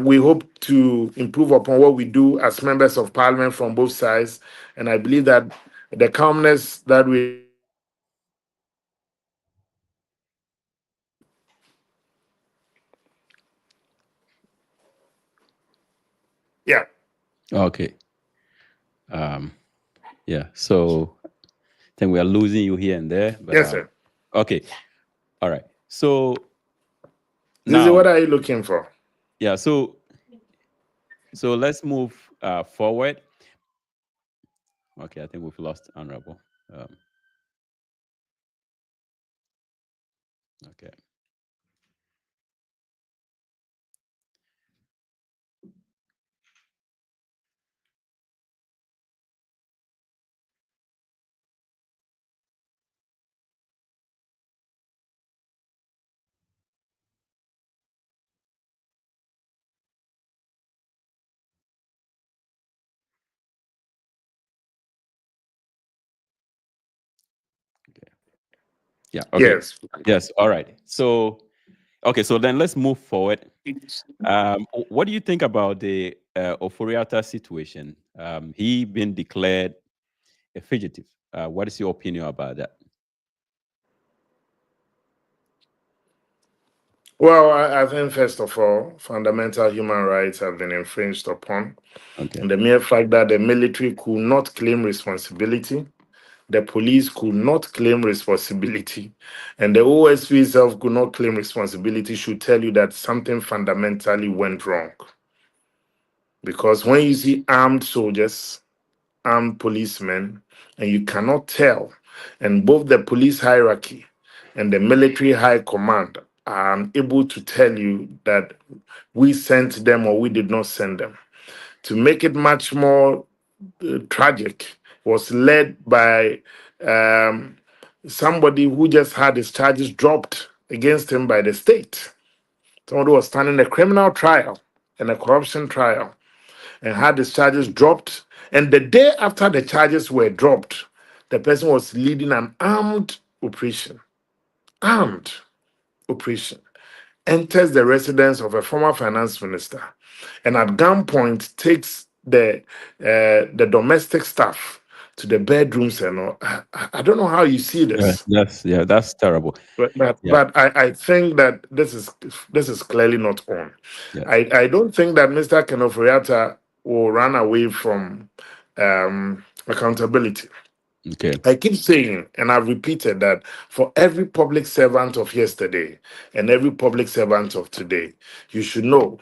we hope to improve upon what we do as members of parliament from both sides. And I believe that the calmness that we, yeah,
Okay. Um. Yeah. So I think we are losing you here and there, but
yes, sir.
okay. All right. So
This is
now,
what are you looking for?
yeah. So let's move forward. Okay. I think we've lost honorable. Um, okay. Okay. Yeah. Okay.
Yes.
Yes. All right. So okay. So then let's move forward. What do you think about the Oforiata situation? He been declared a fugitive. What is your opinion about that?
Well, I think first of all, fundamental human rights have been infringed upon.
Okay.
And the mere fact that the military could not claim responsibility, the police could not claim responsibility, and the OSP itself could not claim responsibility should tell you that something fundamentally went wrong. Because when you see armed soldiers, armed policemen, and you cannot tell, and both the police hierarchy and the military high command are unable to tell you that we sent them or we did not send them. To make it much more tragic, was led by somebody who just had his charges dropped against him by the state. Somebody was standing a criminal trial and a corruption trial and had his charges dropped. And the day after the charges were dropped, the person was leading an armed operation, enters the residence of a former finance minister, and at gunpoint takes the domestic staff to the bedrooms and all. I don't know how you see
Yeah,
this.
that's terrible.
But but,
Yeah,
but I think that this is clearly not on.
yes.
I don't think that Mr. Kenoforiata will run away from accountability.
Okay.
I keep saying, and I've repeated that for every public servant of yesterday and every public servant of today, you should know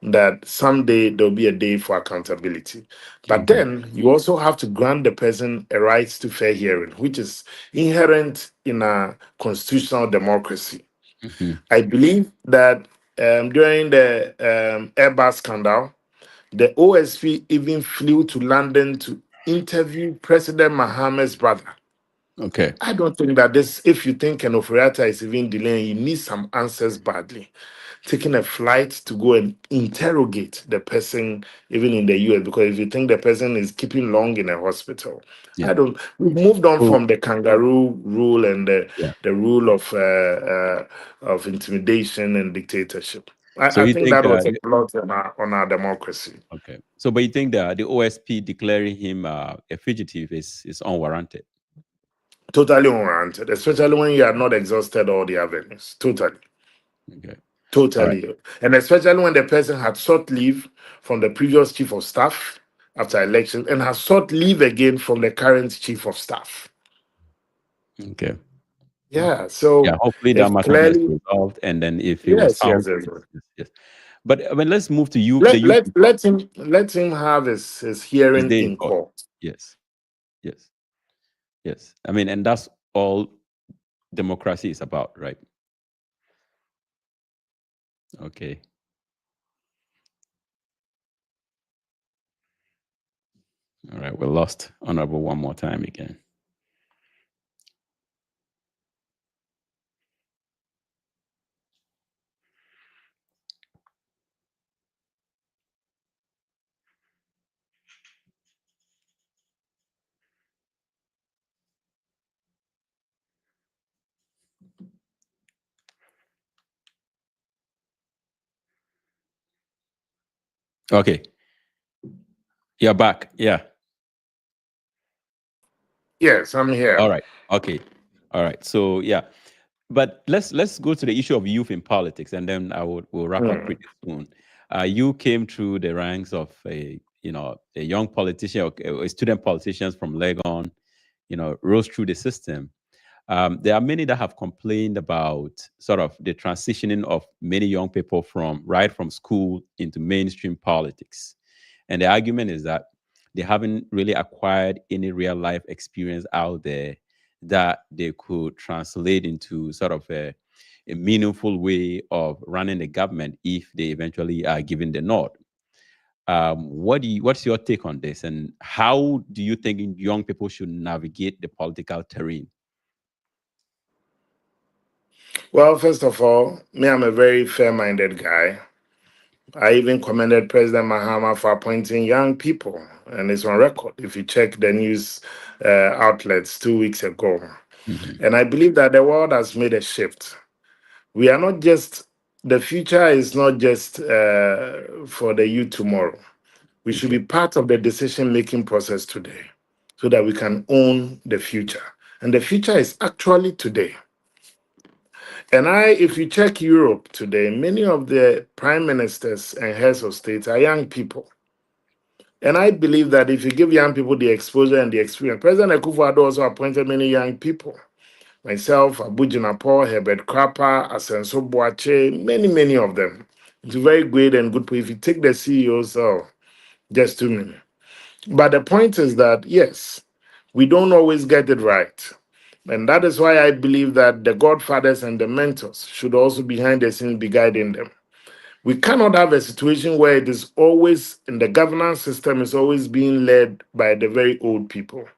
that someday there'll be a day for accountability. But
Mhm.
then you also have to grant the person a right to fair hearing, which is inherent in a constitutional democracy.
Mhm.
I believe that during the Airbus scandal, the OSP even flew to London to interview President Mohammed's brother.
Okay.
I don't think that this, if you think an operator is even delaying, you need some answers badly. Taking a flight to go and interrogate the person, even in the US, because if you think the person is keeping long in a hospital,
Yeah.
I don't. We've moved on
So
from the kangaroo rule and
yeah.
the rule of intimidation and dictatorship.
So
I
you
think
think
that was a blot on our democracy.
okay. So but you think that the OSP declaring him a fugitive is unwarranted?
Totally unwarranted, especially when you are not exhausted all the avenues. Totally.
Okay. All right.
Totally. And especially when the person had sought leave from the previous chief of staff after election and has sought leave again from the current chief of staff.
Okay.
Yeah.
Yeah.
So
Hopefully that
it's
matter gets
clearly,
resolved, and then if he was
yes,
found,
yes, yes,
yes,
yes.
yes, yes. But I mean, let's move to you, the
Let,
youth.
let, let him have his
His
hearing
day in
in
court.
court.
Yes. Yes. Yes. I mean, and that's all democracy is about, right? Okay. All right. We lost Honorable one more time again. Okay. You're back. Yeah.
Yes, I'm here.
All right. Okay. All right. So yeah. But let's go to the issue of youth in politics, and then we'll wrap up
Hmm.
pretty soon. You came through the ranks of a young politician, or a student politicians from Legon, rose through the system. There are many that have complained about sort of the transitioning of many young people from school into mainstream politics. And the argument is that they haven't really acquired any real life experience out there that they could translate into sort of a meaningful way of running the government if they eventually are given the nod. What's your take on this, and how do you think young people should navigate the political terrain?
Well, first of all, me, I'm a very fair-minded guy. I even commended President Mahama for appointing young people, and it's on record if you check the news outlets 2 weeks ago.
Mhm.
And I believe that the world has made a shift. We are not just, the future is not just for the youth tomorrow. We should
Okay.
be part of the decision making process today so that we can own the future. And the future is actually today. And if you check Europe today, many of the prime ministers and heads of state are young people. And I believe that if you give young people the exposure and the experience, President Akufo-Addo also appointed many young people. Myself, Abu Jinapor, Herbert Krapper, Asenso Boache, many of them. It's very great and good. If you take the CEOs, just too many. But the point is that, yes, we don't always get it right. And that is why I believe that the godfathers and the mentors should also behind the scenes be guiding them. We cannot have a situation where it is always in the governance system is always being led by the very old people.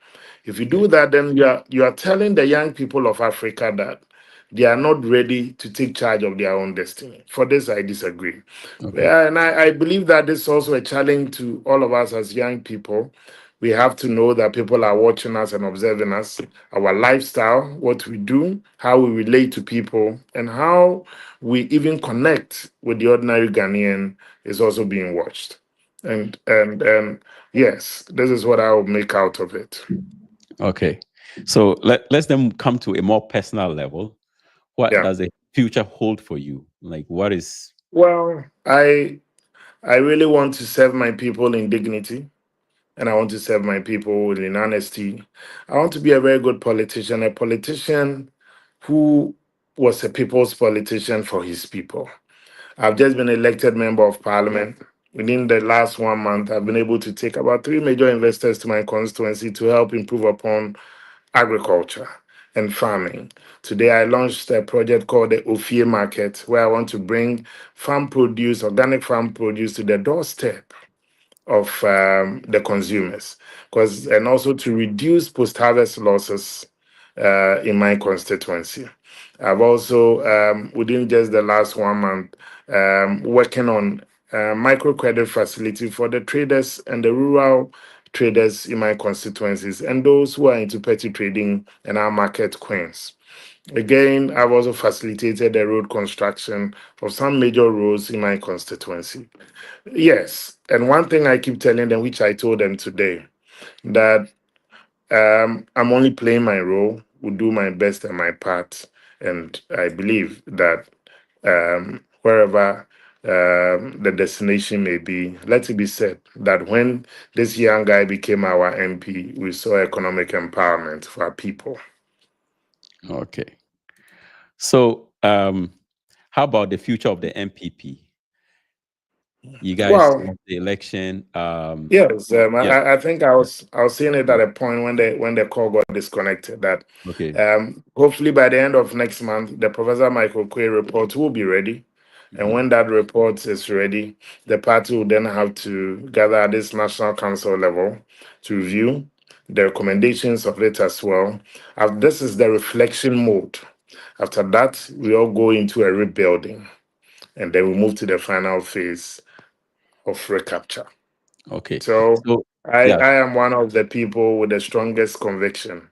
If you
Okay.
do that, then you are telling the young people of Africa that they are not ready to take charge of their own destiny. For this, I disagree.
Okay.
Yeah, and I believe that this is also a challenge to all of us as young people. We have to know that people are watching us and observing us, our lifestyle, what we do, how we relate to people, and how we even connect with the ordinary Ghanaian is also being watched. And yes, this is what I will make out of it.
Okay. So let's then come to a more personal level. What
Yeah.
does the future hold for you? Like, what is.
Well, I really want to serve my people in dignity, and I want to serve my people in honesty. I want to be a very good politician, a politician who was a people's politician for his people. I've just been elected member of parliament. Within the last 1 month, I've been able to take about three major investors to my constituency to help improve upon agriculture and farming. Today, I launched a project called the Ofie Market, where I want to bring farm produce, organic farm produce to the doorstep of the consumers, and also to reduce post-harvest losses in my constituency. I've also, within just the last 1 month, working on microcredit facility for the traders and the rural traders in my constituencies and those who are into petty trading and our market queens. Again, I've also facilitated the road construction of some major roads in my constituency. Yes, and one thing I keep telling them, which I told them today, that I'm only playing my role, will do my best and my part, and I believe that wherever the destination may be, let it be said that when this young guy became our MP, we saw economic empowerment for our people.
Okay. So, how about the future of the NPP? You guys
Well,
won the election.
yes,
Yeah.
I think I was seeing it at a point when the call got disconnected that
Okay.
hopefully by the end of next month the Professor Michael Quay report will be ready, and
Mhm.
when that report is ready, the party will then have to gather at this national council level to review the recommendations of it as well. This is the reflection mode. After that, we all go into a rebuilding, and then we move to the final phase of recapture.
Okay.
So
So
I,
yeah.
I am one of the people with the strongest conviction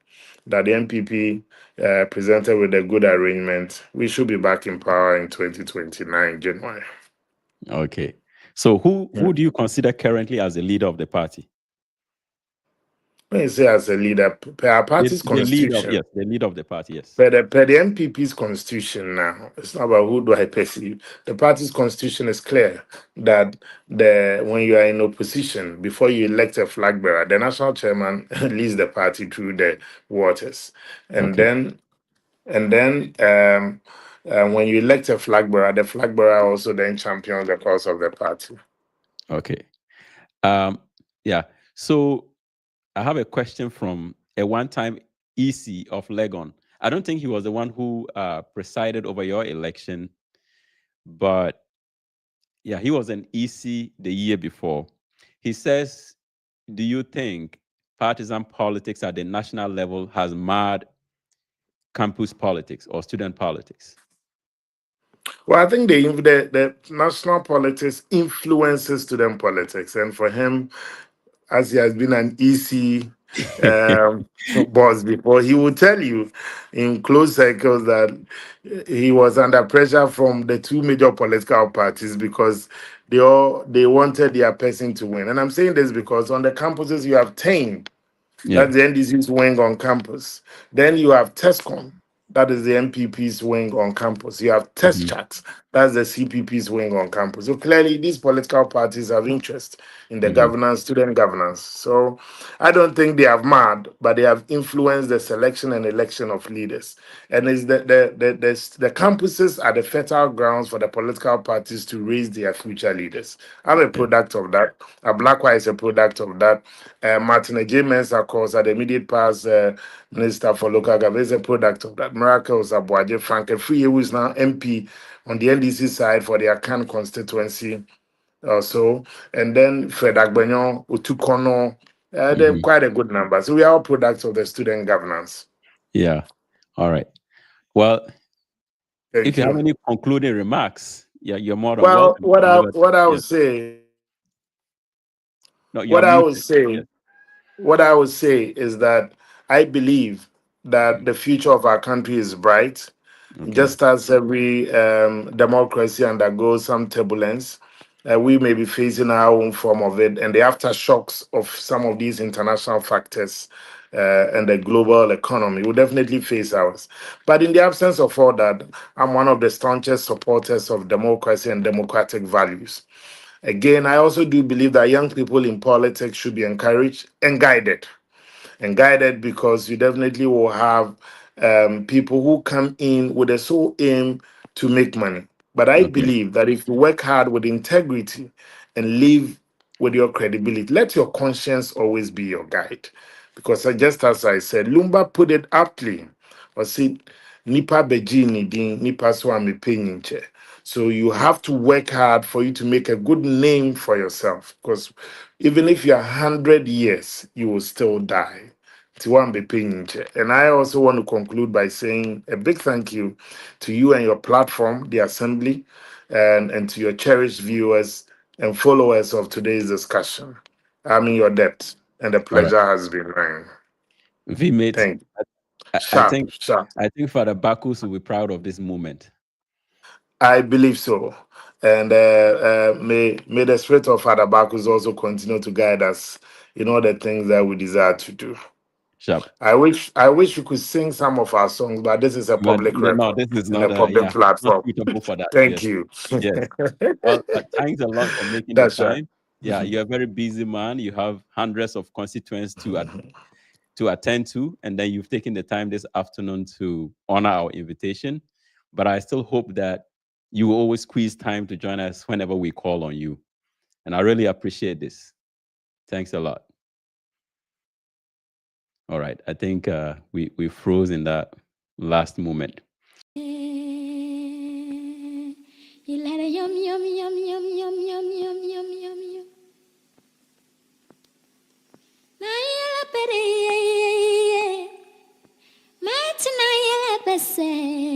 that the NPP presented with a good arrangement. We should be back in power in 2029 January.
Okay. So who
Mm.
do you consider currently as the leader of the party?
When you say as a leader, per our party's
The leader of,
constitution,
yes, the leader of the party. Yes.
per the NPP's constitution now, it's not about who do I perceive. The party's constitution is clear that when you are in opposition, before you elect a flag bearer, the national chairman leads the party through the waters. And
Okay.
then And then when you elect a flag bearer, the flag bearer also then champions the cause of the party.
Okay. Um. Yeah. So I have a question from a one-time EC of Legon. I don't think he was the one who presided over your election, but yeah, he was an EC the year before. He says, "Do you think partisan politics at the national level has marred campus politics or student politics?"
Well, I think the national politics influences student politics. And for him, as he has been an EC boss before, he will tell you in close circles that he was under pressure from the two major political parties because they wanted their person to win. And I'm saying this because on the campuses you have 10.
Yeah.
That's the NDC's wing on campus. Then you have TESCOM. That is the MPP's wing on campus. You have Test
Mhm.
Chat. That's the CPP's wing on campus. So clearly, these political parties have interest in the
Mhm.
governance, student governance. So I don't think they have mad, but they have influenced the selection and election of leaders. And it's the campuses are the fertile grounds for the political parties to raise their future leaders. I'm a
Yeah.
product of that. A Blackwire is a product of that. Martin J. Mensah, of course, the immediate past Minister for Local Government, is a product of that. Miracles Abuaje Frank Free, who is now MP on the NDC side for the Akan constituency also. And then Fred Agbenyon, Utukono, they're
Mhm.
quite a good number. So we are all products of the student governance.
Yeah. All right. Well, if
Thank
you have
you.
any concluding remarks, yeah, you're more than
Well,
welcome to deliver.
what I would
Yes.
say,
No, you're
what I would
muted.
say
Yes.
what I would say is that I believe that
Mhm.
the future of our country is bright.
Okay.
Just as every democracy undergoes some turbulence, we may be facing our own form of it, and the aftershocks of some of these international factors and the global economy will definitely face ours. But in the absence of all that, I'm one of the staunchest supporters of democracy and democratic values. Again, I also do believe that young people in politics should be encouraged and guided because you definitely will have people who come in with a sole aim to make money. But I
Okay.
believe that if you work hard with integrity and live with your credibility, let your conscience always be your guide. Because just as I said, Lumba put it aptly, or said, Nipa beji din, nipa so ame. So you have to work hard for you to make a good name for yourself. Because even if you're 100 years, you will still die. Tiwambe Penyinche. And I also want to conclude by saying a big thank you to you and your platform, the Assembly, and to your cherished viewers and followers of today's discussion. I'm in your debt, and the
All right.
pleasure has been mine.
V-mate,
Thank you.
I
Sharp,
think
sharp.
Father Bacchus will be proud of this moment.
I believe so. And may the spirit of Father Bacchus also continue to guide us in all the things that we desire to do.
Sharp.
I wish you could sing some of our songs, but this is a
But
public
no,
record
this is
and a
not
public
not
platform.
suitable for that.
Thank
Yes.
you.
Yes. Well, thanks a lot for making the
That's right.
time. Yeah, you're a very busy man. You have hundreds of constituents to attend to, and then you've taken the time this afternoon to honor our invitation. But I still hope that you will always squeeze time to join us whenever we call on you. And I really appreciate this. Thanks a lot. All right. I think we froze in that last moment.
You let it yum yum yum yum yum yum yum yum yum yum. My tina yela pese.